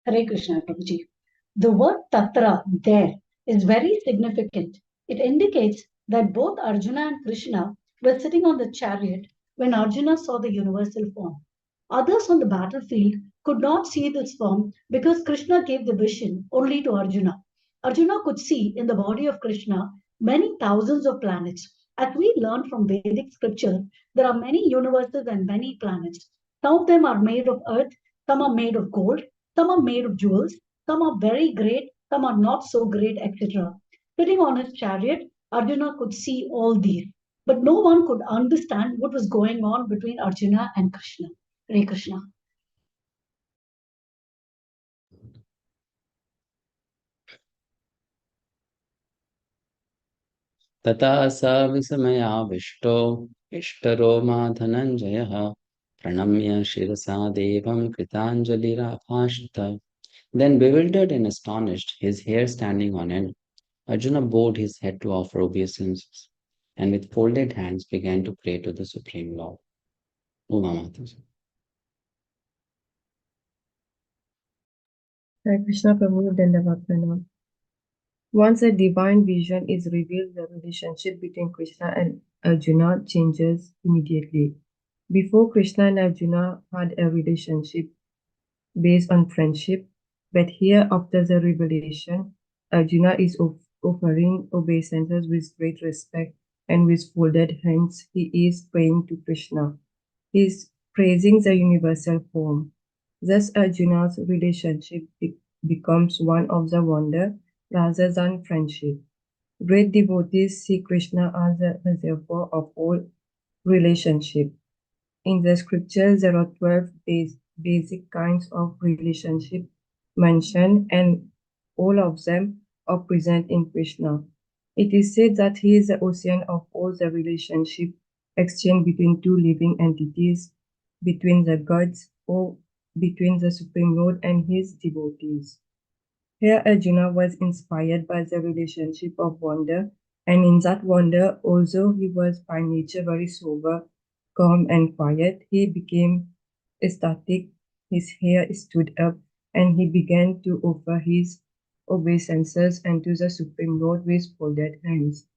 Hare Krishna, Prabhuji. The word tatra, there, is very significant. It indicates that both Arjuna and Krishna were sitting on the chariot when Arjuna saw the universal form. Others on the battlefield could not see this form because Krishna gave the vision only to Arjuna. Arjuna could see in the body of Krishna many thousands of planets. As we learn from Vedic scripture, there are many universes and many planets. Some of them are made of earth, some are made of gold, some are made of jewels, some are very great, some are not so great, etc. Sitting on his chariot, Arjuna could see all these, but no one could understand what was going on between Arjuna and Krishna. Hare Krishna. Tata sa visamaya ishtaro ma dhananjaya pranamya shirasa devam kritanjalirabhashta. Then bewildered and astonished, his hair standing on end, Arjuna bowed his head to offer obeisances, and with folded hands began to pray to the Supreme Lord. Uma Mataji. Hare Krishna Prabhu Dandavat Pranam. Once a divine vision is revealed, the relationship between Krishna and Arjuna changes immediately. Before, Krishna and Arjuna had a relationship based on friendship, but here, after the revelation, Arjuna is offering obeisances with great respect, and with folded hands, he is praying to Krishna. He is praising the universal form. Thus, Arjuna's relationship becomes one of the wonder rather than friendship. Great devotees see Krishna as the reservoir of all relationship. In the scriptures, there are 12 basic kinds of relationship mentioned, and all of them are present in Krishna. It is said that he is the ocean of all the relationship exchange between two living entities, between the gods, or between the Supreme Lord and his devotees. Here, Arjuna was inspired by the relationship of wonder, and in that wonder, although he was by nature very sober, calm, and quiet, he became ecstatic, his hair stood up, and he began to offer his obeisances unto the Supreme Lord with folded hands.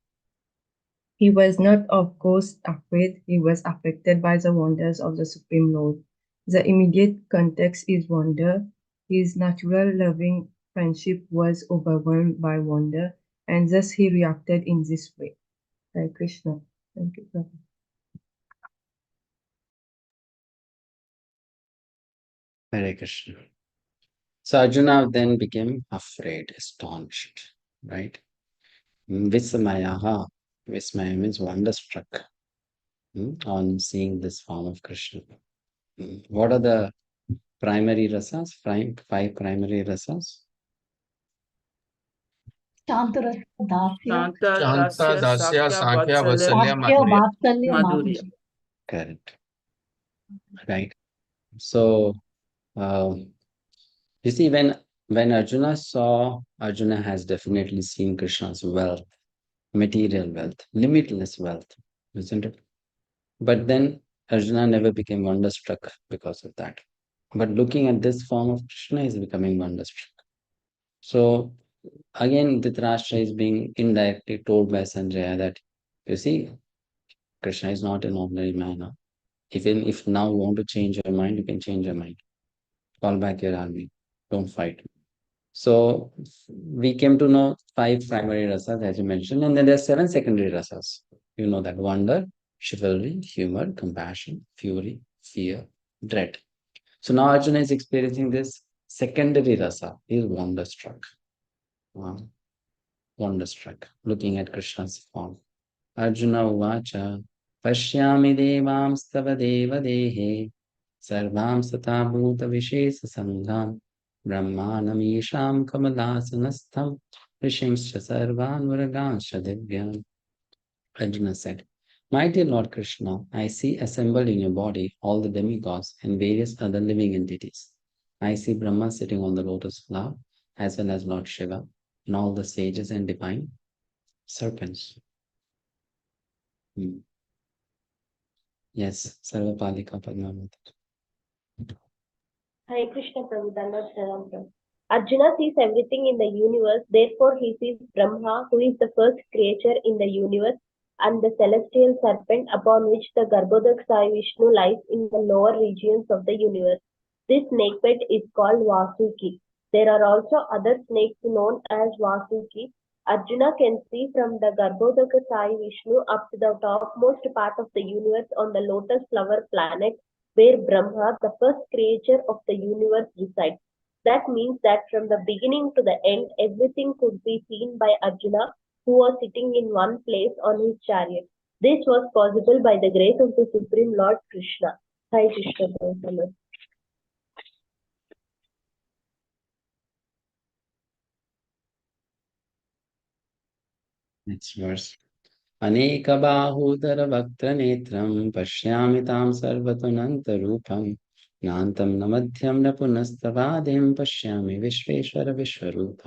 He was not, of course, afraid, he was affected by the wonders of the Supreme Lord. The immediate context is wonder. His natural loving friendship was overwhelmed by wonder, and thus he reacted in this way. Hare Krishna. Thank you, Prabhu. Hare Krishna. So Arjuna then became afraid, astonished, right? Vismayaha. Vismaya means wonderstruck on seeing this form of Krishna. What are the primary rasas? Five primary rasas? Shantarasa, Dasya, Shanta, Dasya, Sankhya, Vatsalya, Sakya, Madhurya. Vatsalya, Madhurya. Madhurya. Correct. Right. So, you see, when Arjuna has definitely seen Krishna's wealth, material wealth, limitless wealth, isn't it? But then Arjuna never became wonderstruck because of that. But looking at this form of Krishna is becoming wonderstruck. So again, Dhritarashtra is being indirectly told by Sanjaya that, you see, Krishna is not an ordinary man. Even if now you want to change your mind, you can change your mind. Call back your army. Don't fight. So we came to know 5 primary rasas, as you mentioned, and then there are 7 secondary rasas. You know that: wonder, chivalry, humor, compassion, fury, fear, dread. So now Arjuna is experiencing this secondary rasa. He is wonderstruck. Wow. Wonderstruck, looking at Krishna's form. Arjuna uvacha pashyami devamstava deva dehe sarvam sata bhuta vishesa sangham brahmanam isham kamalasanastham rishimscha sarvan varaganscha divyam. Arjuna said, My dear Lord Krishna, I see assembled in your body all the demigods and various other living entities. I see Brahma sitting on the lotus flower, as well as Lord Shiva, and all the sages and divine serpents. Yes, Sarvapalika Padmavati. Hare Krishna Prabhu, Dandavat Pranam Prabhu. Arjuna sees everything in the universe, therefore he sees Brahma, who is the first creature in the universe, and the celestial serpent upon which the Garbhodak Sai Vishnu lies in the lower regions of the universe. This snake pet is called Vasuki. There are also other snakes known as Vasuki. Arjuna can see from the Garbhodaka Sai Vishnu up to the topmost part of the universe on the lotus flower planet where Brahma, the first creature of the universe, resides. That means that from the beginning to the end, everything could be seen by Arjuna, who was sitting in one place on his chariot. This was possible by the grace of the Supreme Lord Krishna. Hare Krishna Prabhupada. Next verse. अनेकबाहूदरवक्त्रनेत्रं पश्यामि तां सर्वतोऽनन्तरूपं नान्तं न मध्यं न पुनस्तवादिं पश्यामि विश्वेश्वर विश्वरूप.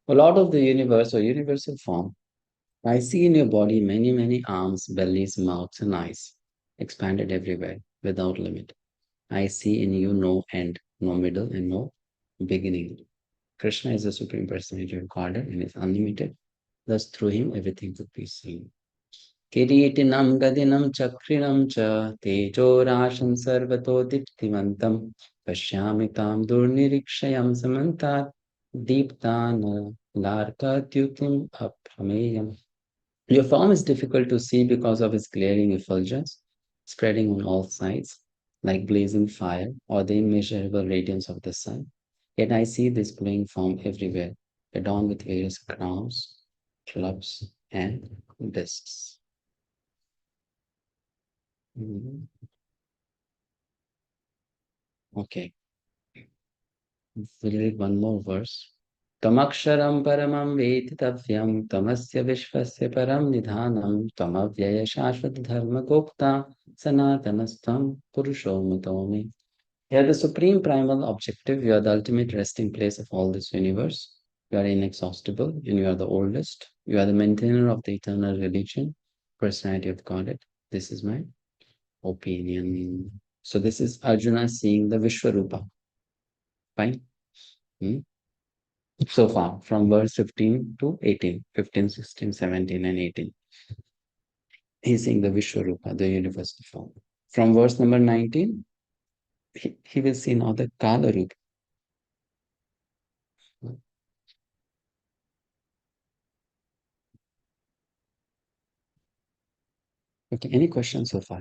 O Lord of the universe, or universal form, I see in your body many, many arms, bellies, mouths, and eyes, expanded everywhere, without limit. I see in you no end, no middle, and no beginning. Krishna is the Supreme Personality of Godhead and is unlimited. Thus, through him, everything could be seen. किरीटिनं गदिनं चक्रिणं च तेजोराशं सर्वतो दीप्तिमन्तं पश्यामि तां दुर्निरीक्षयं समन्तात् दीप्तानलार्कद्युतिम् अप्रमेयम्. Your form is difficult to see because of its glaring effulgence, spreading on all sides, like blazing fire or the immeasurable radiance of the sun. Yet I see this glowing form everywhere, adorned with various crowns, clubs, and discs. Okay, we'll read one more verse. Tamaksharam paramam veditavyam tamasya vishvasya param nidhanam tamavyaya shashvat dharma gopta sanatanastam purusho matomi. You are the supreme primal objective. You are the ultimate resting place of all this universe. You are inexhaustible and you are the oldest. You are the maintainer of the eternal religion, personality of Godhead. This is my opinion. So this is Arjuna seeing the Vishwarupa. Fine. So far, from verse 15 to 18, 15, 16, 17, and 18. He's seeing the Vishwarupa, the universal form. From verse number 19, he will see now the Kala Rupa. Okay, any questions so far?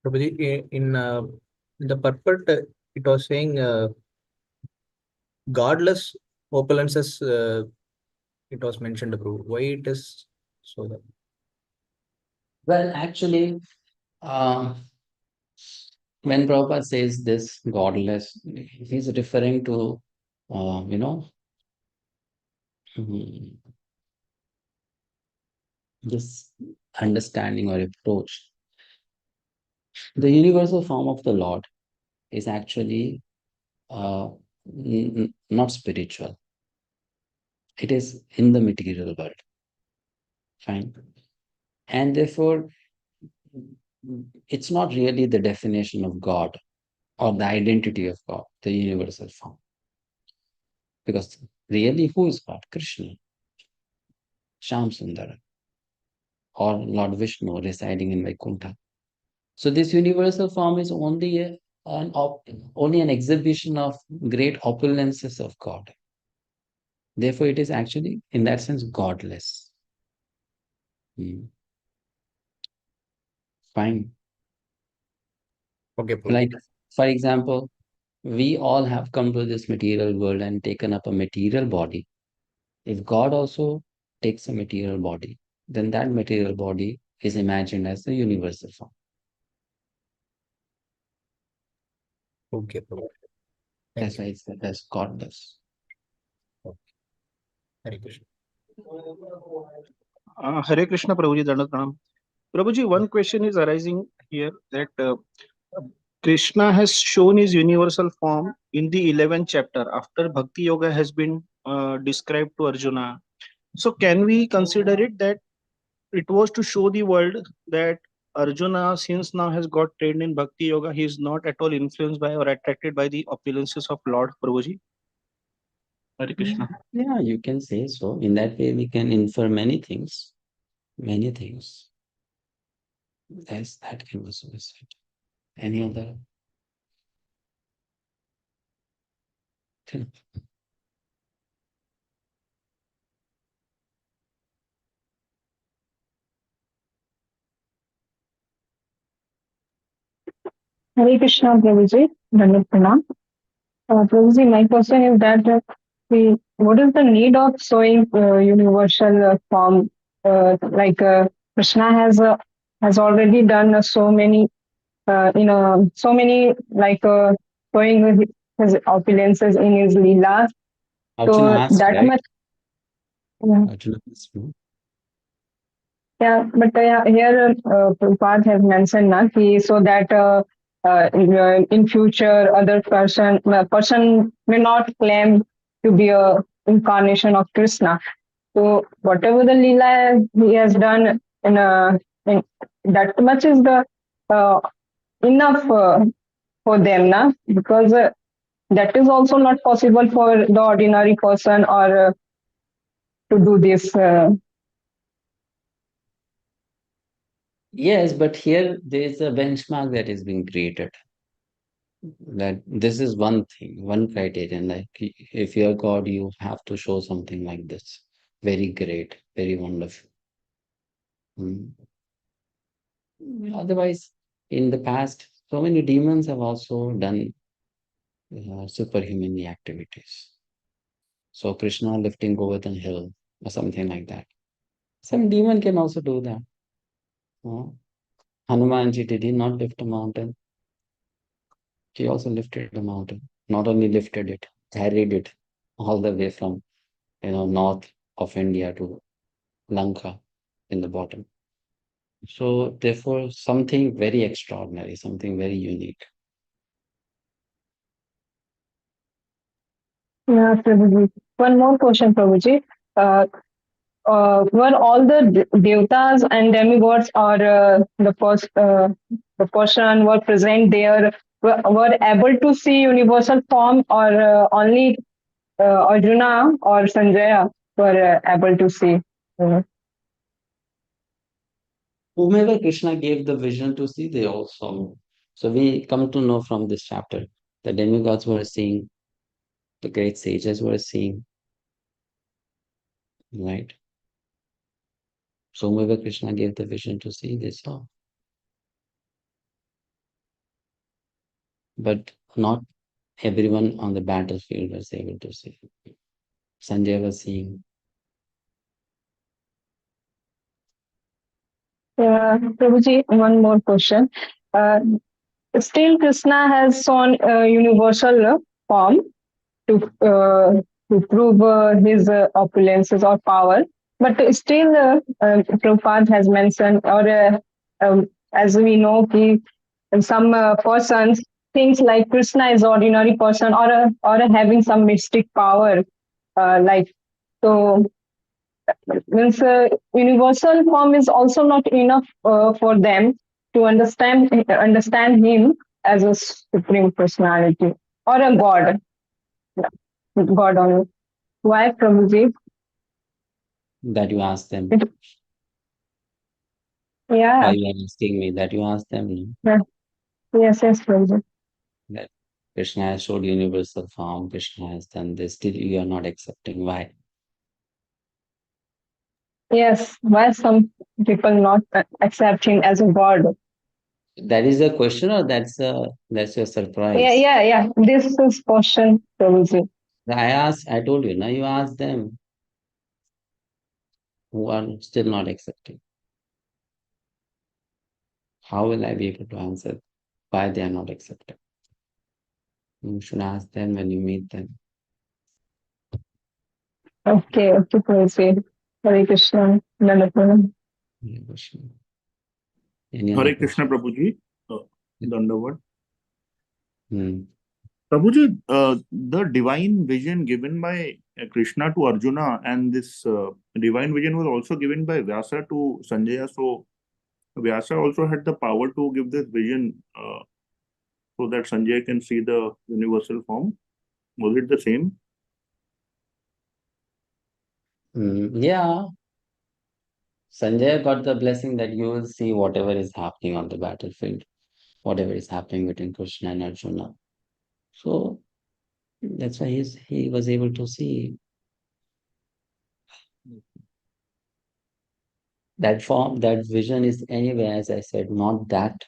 Prabhuji, in the purport, it was saying godless opulences. It was mentioned, Prabhu. Why it is so that? Well, actually, when Prabhupada says this godless, he's referring to, this understanding or approach. The universal form of the Lord is actually not spiritual. It is in the material world. Fine. And therefore, it's not really the definition of God or the identity of God, the universal form. Because really, who is God? Krishna, Sham Sundara, or Lord Vishnu residing in Vaikuntha. So this universal form is only an exhibition of great opulences of God. Therefore, it is actually, in that sense, godless. Fine. Okay, like, for example, we all have come to this material world and taken up a material body. If God also takes a material body, then that material body is imagined as the universal form. Okay, Prabhu. That's why it's said as God does. Hare Krishna. Hare Krishna, Prabhuji, Dandavat Pranam. Prabhuji, one question is arising here that Krishna has shown his universal form in the 11th chapter after Bhakti Yoga has been described to Arjuna. So can we consider it that it was to show the world that Arjuna, since now has got trained in Bhakti Yoga, he is not at all influenced by or attracted by the opulences of Lord Prabhuji? Hare Krishna. Yeah, you can say so. In that way, we can infer many things. Many things. Yes, that can also be said. Any other? thing? Hare Krishna, Prabhuji. Dandavat Pranam. Prabhuji, my question is that what is the need of showing universal form? Krishna has already done so many, so many showing his opulences in his leela. Arjuna So asked, that right? much. Yeah. Arjuna asked, no? Yeah, but here Prabhupada has mentioned so that in future other person may not claim to be a incarnation of Krishna. So whatever the Leela he has done in that much is the enough for them, because that is also not possible for the ordinary person or to do this. Yes, but here there is a benchmark that is being created. That this is one thing, one criterion. Like if you're God, you have to show something like this. Very great, very wonderful. Otherwise, in the past, so many demons have also done superhuman activities. So Krishna lifting Govardhan hill or something like that. Some demon can also do that. Hanumanji, did he not lift a mountain? He also lifted the mountain. Not only lifted it, carried it all the way from north of India to Lanka in the bottom. So therefore, something very extraordinary, something very unique. Yeah, Prabhuji. One more question, Prabhuji. Were all the devtas and demigods or the person were present there were able to see universal form, or only Arjuna or Sanjaya were able to see? Whomever Krishna gave the vision to see, they also. So we come to know from this chapter, the demigods were seeing, the great sages were seeing, right? So whomever Krishna gave the vision to see, they saw. But not everyone on the battlefield was able to see. Sanjay was seeing. Prabhuji, one more question. Still, Krishna has shown universal form to prove his opulences or power. But still, Prabhupada has mentioned, or as we know, some persons things like Krishna is ordinary person, or having some mystic power, like so. Means universal form is also not enough for them to understand him as a supreme personality or a god. God only. Why, Prabhuji? That you ask them. Yeah. Why you are asking me that you ask them? No? Yeah. Yes, Prabhuji. That Krishna has showed universal form, Krishna has done this, still you are not accepting. Why? Yes, why some people not accept him as a god? That is a question, or that's your surprise? Yeah. This is question, Prabhuji. I told you, now you ask them. who are still not accepting. How will I be able to answer why they are not accepting? You should ask them when you meet them. Okay, Prabhuji. Hare Krishna. Namaste. Hare Krishna. Any Hare other Krishna, question? Prabhuji. Dandavad. Hmm. Prabhuji, the divine vision given by Krishna to Arjuna and this divine vision was also given by Vyasa to Sanjaya. So Vyasa also had the power to give this vision so that Sanjay can see the universal form. Was it the same? Yeah. Sanjay got the blessing that you will see whatever is happening on the battlefield, whatever is happening between Krishna and Arjuna. So that's why he was able to see that form. That vision is anyway, as I said, not that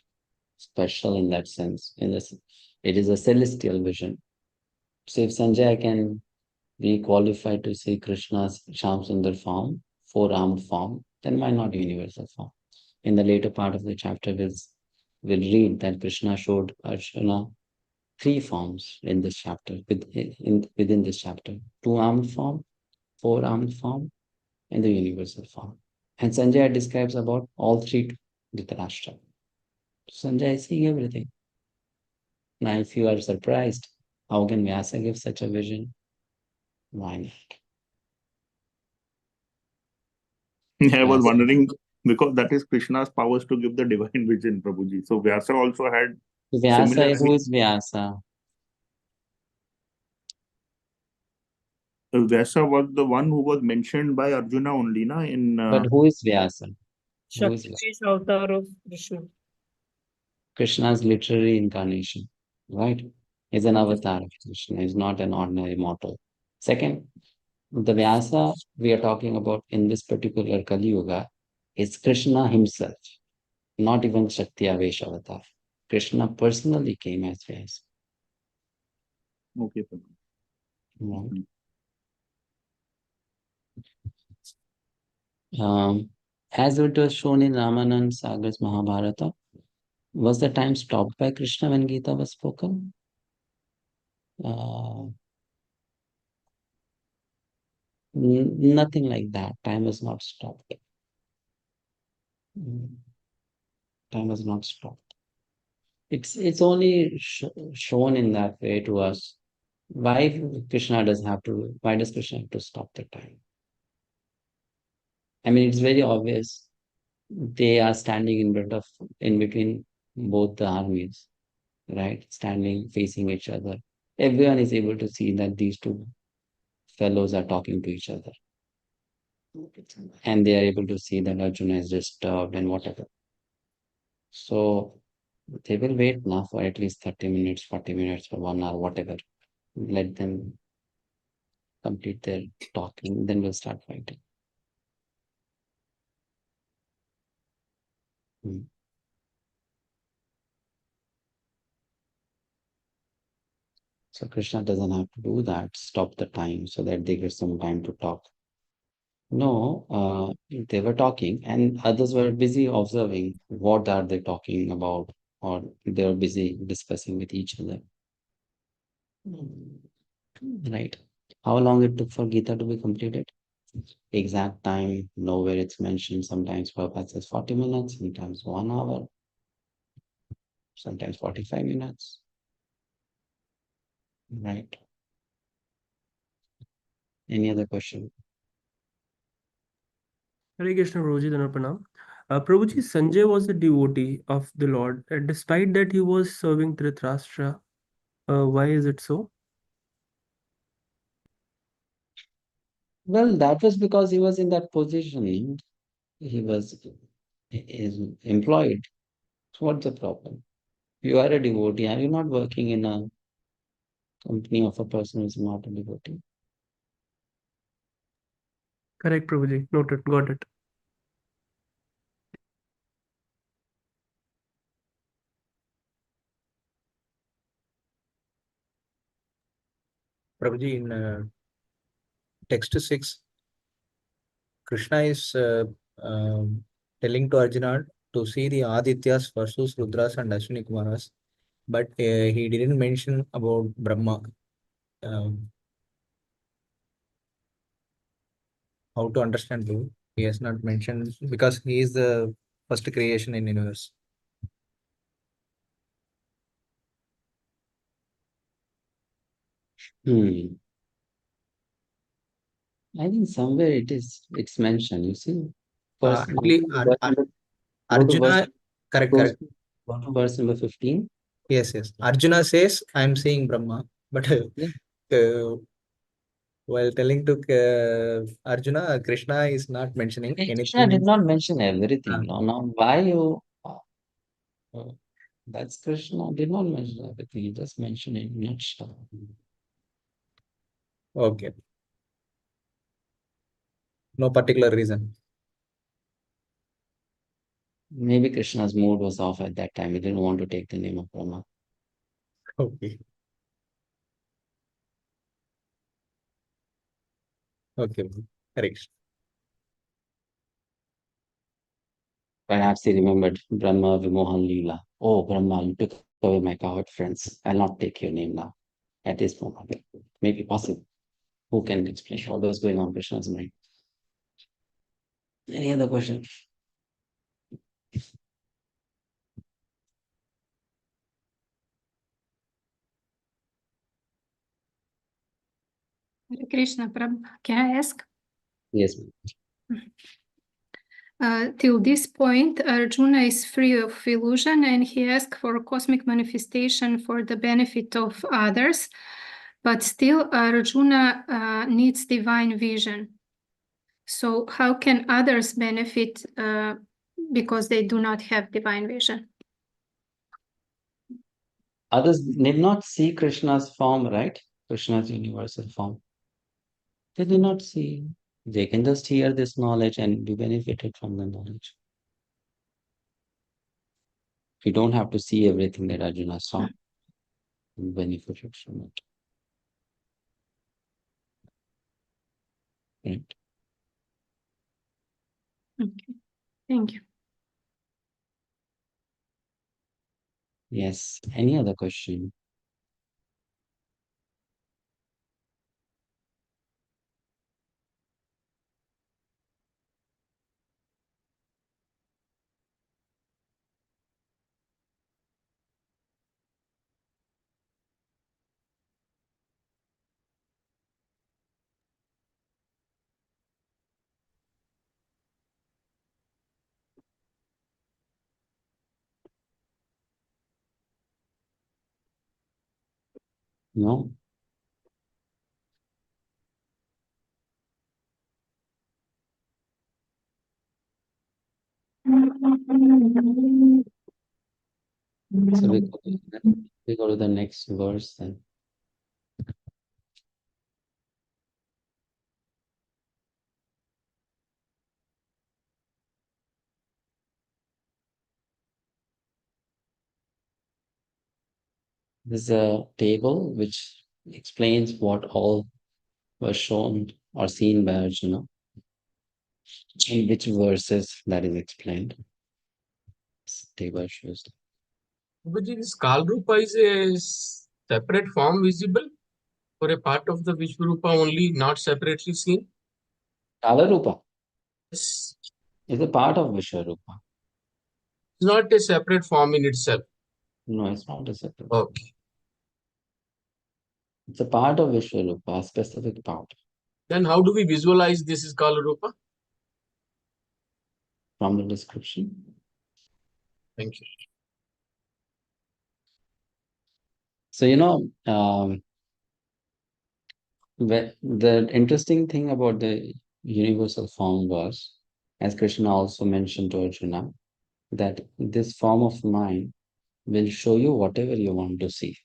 special in that sense. It is a celestial vision. So if Sanjay can be qualified to see Krishna's Shamsundar form, four-armed form, then why not universal form? In the later part of the chapter, we'll read that Krishna showed Arjuna three forms in this chapter, within this chapter: two-armed form, four-armed form, and the universal form. And Sanjay describes about all three to Dhritarashtra. Sanjay is seeing everything. Now, if you are surprised, how can Vyasa give such a vision? Why not? I was Vyasa. wondering because that is Krishna's powers to give the divine vision, Prabhuji. So Vyasa also had Vyasa, similar. who is Vyasa? Vyasa was the one who was mentioned by Arjuna only, na? But who is Vyasa? Who is Shakti is avatar of Krishna. Krishna's literary incarnation, right? Is an Okay. avatar of Krishna, is not an ordinary mortal. Second, the Vyasa we are talking about in this particular Kali Yuga is Krishna himself, not even Shakti Avesh avatar. Krishna personally came as Vyasa. Okay. Right? As it was shown in Ramanand Sagar's Mahabharata, was the time stopped by Krishna when Gita was spoken? Nothing like that. Time was not stopped. Time was not stopped. It's only shown in that way to us. Why Krishna does have to? Why does Krishna have to stop the time? I mean, it's very obvious. They are standing in between both the armies, right? Standing facing each other. Everyone is able to see that these two fellows are talking to each other, and they are able to see that Arjuna is disturbed and whatever. So they will wait now for at least 30 minutes, 40 minutes, or 1 hour, whatever. Let them complete their talking, then we'll start fighting. So Krishna doesn't have to do that, stop the time so that they get some time to talk. No, they were talking and others were busy observing what are they talking about, or they were busy discussing with each other. Right. How long it took for Gita to be completed? Exact time, nowhere it's mentioned. Sometimes Prabhupada says 40 minutes, sometimes 1 hour, sometimes 45 minutes. Right. Any other question? Hare Krishna, Prabhuji, Dana Pranam. Prabhuji, Sanjay was a devotee of the Lord. Despite that, he was serving Dhritarashtra. Why is it so? Well, that was because he was in that position. He is employed. So what's the problem? You are a devotee. Are you not working in a company of a person who is not a devotee? Correct, Prabhuji. Noted. Got it. Prabhuji, in text 6, Krishna is telling to Arjuna to see the Adityas, Vasus, Rudras, and Ashwini Kumaras, but he didn't mention about Brahma. How to understand him? He has not mentioned because he is the first creation in universe. I think somewhere it's mentioned. You see, first Arjuna, correct. Go to verse number 15. Yes. Arjuna says, I am seeing Brahma, but while telling to Arjuna, Krishna is not mentioning anything. Krishna did not mention everything. Now, why you? That's Krishna did not mention everything. He just mentioned it in a nutshell. Okay. No particular reason. Maybe Krishna's mood was off at that time. He didn't want to take the name of Brahma. Okay. Okay. Correct. Perhaps he remembered Brahma Vimohan Leela. Oh, Brahma, you took away my cowherd friends. I'll not take your name now. At this moment, maybe possible. Who can explain what was going on in Krishna's mind? Any other question? Hare Krishna, Prabhu. Can I ask? Yes. Till this point, Arjuna is free of illusion and he asks for cosmic manifestation for the benefit of others, but still Arjuna needs divine vision. So how can others benefit because they do not have divine vision? Others need not see Krishna's form, right? Krishna's universal form. They do not see. They can just hear this knowledge and be benefited from the knowledge. You don't have to see everything that Arjuna saw. You benefited from it. Right. Okay. Thank you. Yes. Any other question? No? So we go to the next verse then. There's a table which explains what all was shown or seen by Arjuna. In which verses that is explained. This table shows. But this Kalrupa is a separate form visible for a part of the Vishwarupa only, not separately seen? Kalarupa Yes. is a part of Vishwarupa. It's not a separate form in itself. No, it's not a separate. Okay. It's a part of Vishwarupa, a specific part. Then how do we visualize this is Kalarupa? From the description. Thank you. So, the interesting thing about the universal form was, as Krishna also mentioned to Arjuna, that this form of mind will show you whatever you want to see.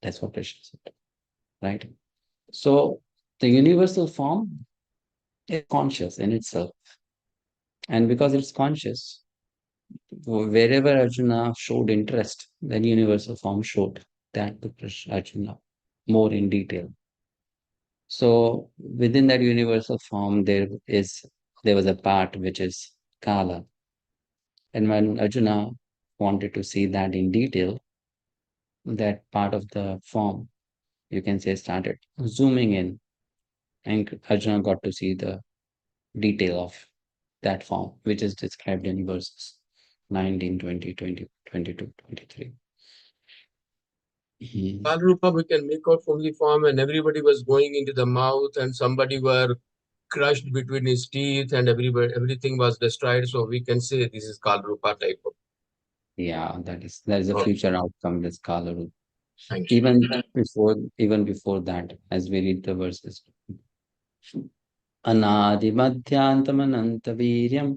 That's what Krishna said, right? So the universal form is conscious in itself. And because it's conscious, wherever Arjuna showed interest, then universal form showed that to Arjuna more in detail. So within that universal form, there is there was a part which is Kala. And when Arjuna wanted to see that in detail, that part of the form, you can say, started zooming in, and Arjuna got to see the detail of that form, which is described in verses 19, 20, 20, 22, 23. Kalrupa we can make out from the form, and everybody was going into the mouth, and somebody were crushed between his teeth, and everything was destroyed. So we can say this is Kalrupa type of. Yeah, that is a Okay. future outcome, this Kala Rupa. Thank you. Even before that, as we read the verses. Anadimadhyantamanantaviryam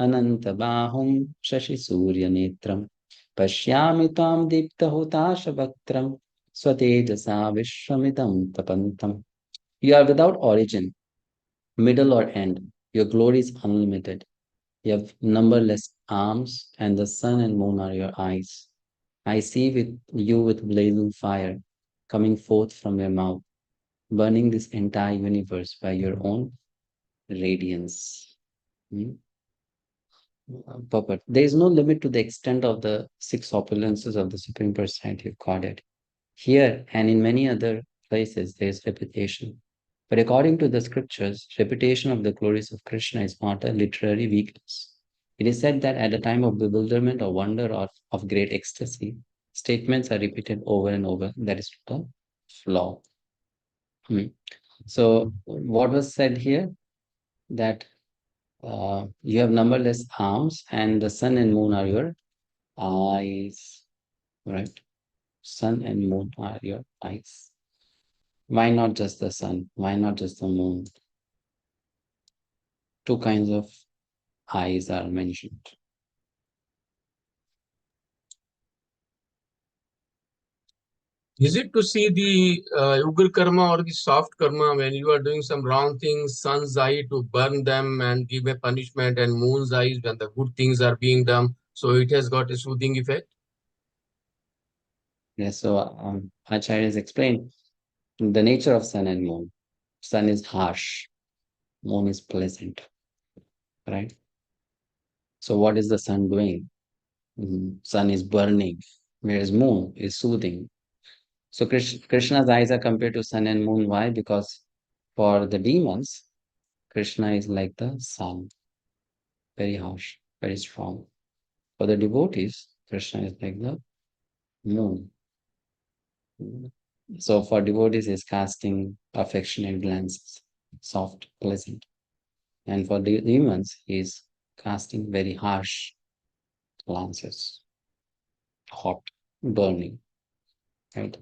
anantabahum shashisuryanetram pashyami tam diptahutashabhaktram swatejasa vishwamidam tapantam. You are without origin, middle or end. Your glory is unlimited. You have numberless arms, and the sun and moon are your eyes. I see you with blazing fire coming forth from your mouth, burning this entire universe by your own radiance. But there is no limit to the extent of the six opulences of the Supreme Personality of Godhead. Here and in many other places, there is repetition. But according to the scriptures, repetition of the glories of Krishna is not a literary weakness. It is said that at a time of bewilderment or wonder or of great ecstasy, statements are repeated over and over. That is not a flaw. So what was said here? That you have numberless arms, and the sun and moon are your eyes, right? Sun and moon are your eyes. Why not just the sun? Why not just the moon? Two kinds of eyes are mentioned. Is it to see the ugra karma or the soft karma when you are doing some wrong things, sun's eye to burn them and give a punishment, and moon's eyes when the good things are being done? So it has got a soothing effect. Yes, so Acharya has explained the nature of sun and moon. Sun is harsh, moon is pleasant, right? So what is the sun doing? Sun is burning, whereas moon is soothing. So Krishna's eyes are compared to sun and moon. Why? Because for the demons, Krishna is like the sun, very harsh, very strong. For the devotees, Krishna is like the moon. So for devotees, he's casting affectionate glances, soft, pleasant. And for the demons, he's casting very harsh glances, hot, burning. Right?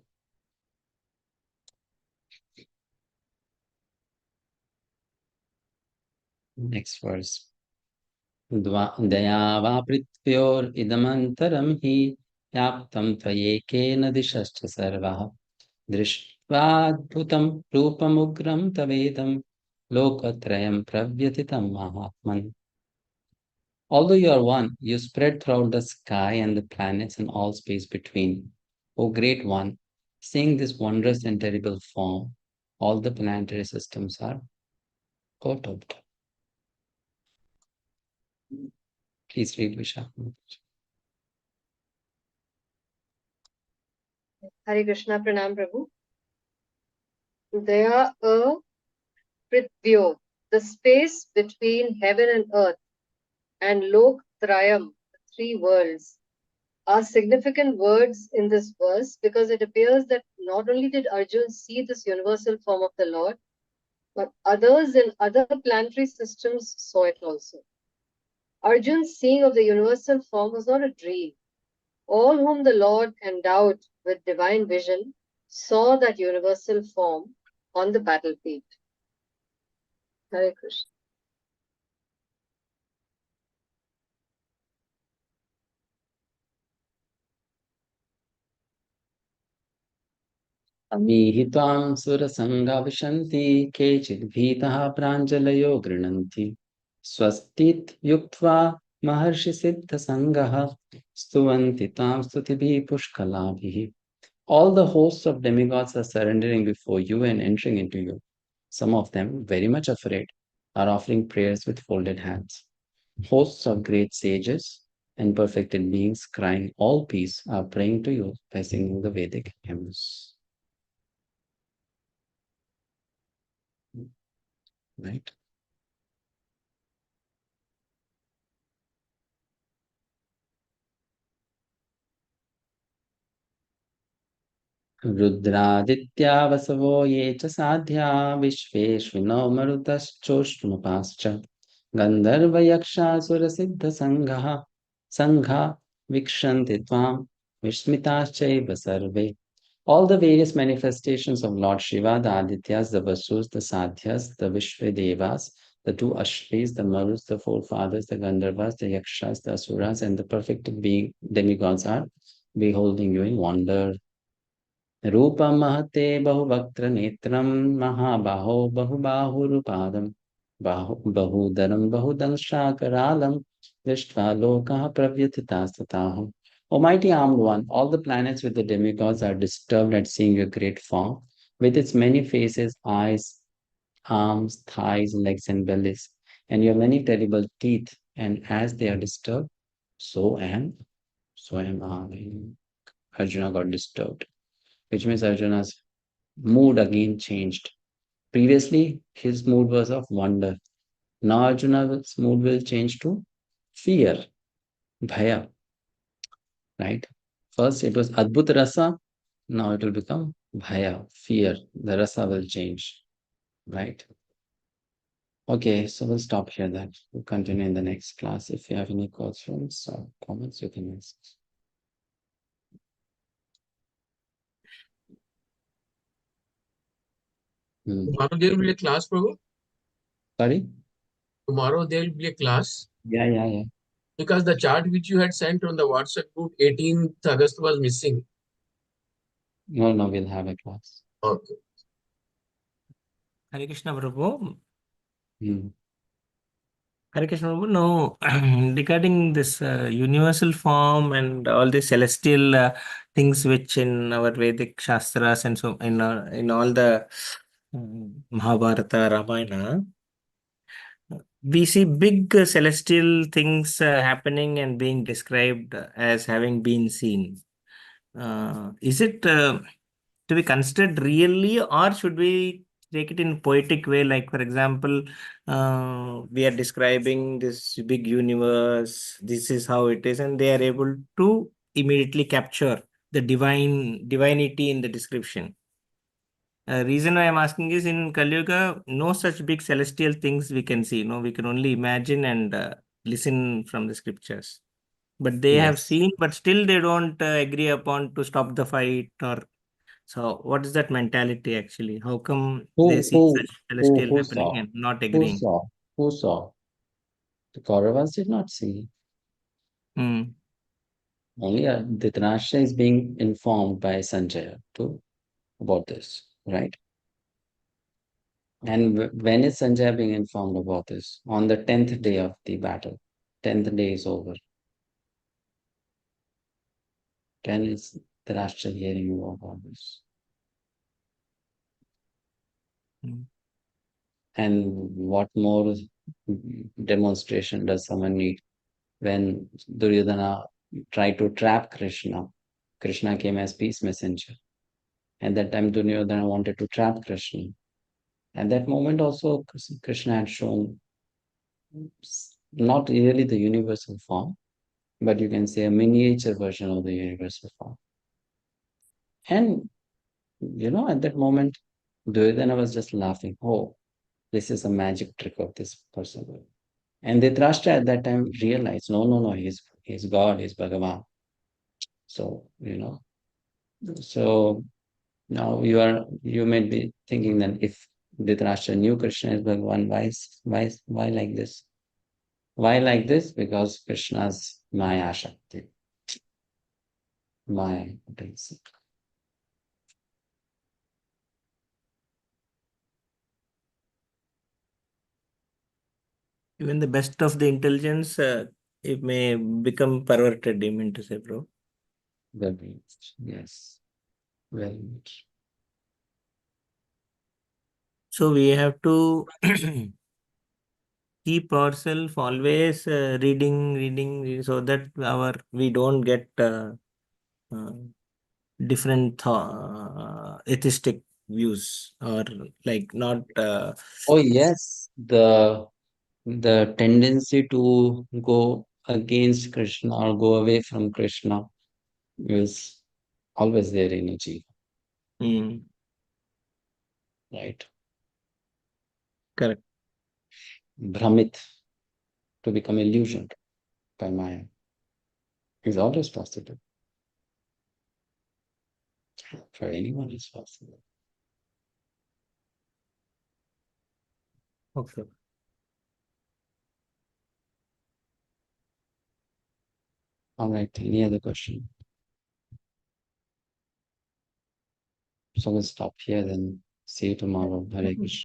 Next verse. दया वा पृथ्व्योरिदमन्तरं हि व्याप्तं त्वयेकेन दिशश्च सर्वः दृष्ट्वाद्भुतं रूपमुग्रं तवेदं लोकत्रयं प्रव्यथितं महात्मन्. Although you are one, you spread throughout the sky and the planets and all space between. O great one, seeing this wondrous and terrible form, all the planetary systems are perturbed. Please read, Vishal. Hare Krishna, Pranam Prabhu. Daya Prithvyo, the space between heaven and earth, and Lok Trayam, the three worlds, are significant words in this verse because it appears that not only did Arjun see this universal form of the Lord, but others in other planetary systems saw it also. Arjun's seeing of the universal form was not a dream. All whom the Lord endowed with divine vision saw that universal form on the battlefield. Hare Krishna. अमीहित्वां सुरसङ्गा विशन्ति केचिद्भीतः प्राञ्जलयो गृह्णन्ति स्वस्तियुक्त्वा महर्षिसिद्धसङ्गः स्तुवन्ति तां स्तुतिभिः पुष्कलाभिः. All the hosts of demigods are surrendering before you and entering into you, some of them very much afraid. are offering prayers with folded hands. Hosts of great sages and perfected beings crying all peace are praying to you by singing the Vedic hymns. Right? रुद्रादित्या वसवो ये च साध्या विश्वेश्विनो मरुतश्चोष्मपाश्च गन्धर्वयक्षासुरसिद्धसङ्घः सङ्घा वीक्षन्ति त्वां विस्मिताश्चैव सर्वे. All the various manifestations of Lord Shiva, the Adityas, the Vasus, the Sadhyas, the Vishvedevas, the two Ashvis, the Marus, the forefathers, the Gandharvas, the Yakshas, the Asuras, and the perfect being demigods are beholding you in wonder. Rupam mahate bahuvaktra netram mahabaho bahubahurupadam bahudaram bahudanshakaralam vishtva lokaha pravyatitastataham. O mighty armed one, all the planets with the demigods are disturbed at seeing your great form, with its many faces, eyes, arms, thighs, legs, and bellies, and your many terrible teeth. And as they are disturbed, so am I. Arjuna got disturbed, which means Arjuna's mood again changed. Previously, his mood was of wonder. Now Arjuna's mood will change to fear, bhaya, right? First it was Adbhut Rasa, now it will become bhaya, fear. The rasa will change, right? Okay, so we'll stop here then. We'll continue in the next class. If you have any questions or comments, you can ask. Tomorrow there will be a class, Prabhu? Sorry? Tomorrow there will be a class? Yeah. Because the chart which you had sent on the WhatsApp group 18th August was missing. No, we'll have a class. Okay. Hare Krishna Prabhu. Hmm. Hare Krishna Prabhu. No, regarding this universal form and all the celestial things which in our Vedic Shastras and so in all the Mahabharata, Ramayana, we see big celestial things happening and being described as having been seen. Is it to be considered really, or should we take it in poetic way? Like, for example, we are describing this big universe, this is how it is, and they are able to immediately capture the divinity in the description. Reason why I'm asking is in Kali Yuga, no such big celestial things we can see. No, we can only imagine and listen from the scriptures. But they have seen, but still they don't agree upon to stop the fight. Or so, what is that mentality actually? How come they see such celestial Who happening saw? and not Who agreeing? saw? Who saw? The Kauravas did not see. Hmm. Only Dhritarashtra is being informed by Sanjaya too about this, right? And when is Sanjaya being informed about this? On the 10th day of the battle. 10th day is over. 10 is Dhritarashtra hearing about this. And what more demonstration does someone need? When Duryodhana tried to trap Krishna, Krishna came as peace messenger. At that time, Duryodhana wanted to trap Krishna. At that moment also, Krishna had shown not really the universal form, but you can say a miniature version of the universal form. And, at that moment, Duryodhana was just laughing. Oh, this is a magic trick of this person. And Dhritarashtra at that time realized, no, he's God, he's Bhagavan. So, so now you may be thinking that if Dhritarashtra knew Krishna is Bhagavan, why like this? Why like this? Because Krishna's Maya Shakti. Maya potency. Even the best of the intelligence, it may become perverted, you mean to say, bro? Very much. Yes. Very much. So we have to keep ourselves always reading, so that we don't get different atheistic views, or like not. Oh yes, the tendency to go against Krishna or go away from Krishna is always there in a jiva, right? Correct. Brahmit, to become illusioned by Maya, is always possible. For anyone, it's possible. Okay. All right. Any other question? So we'll stop here then. See you tomorrow. Hare Krishna.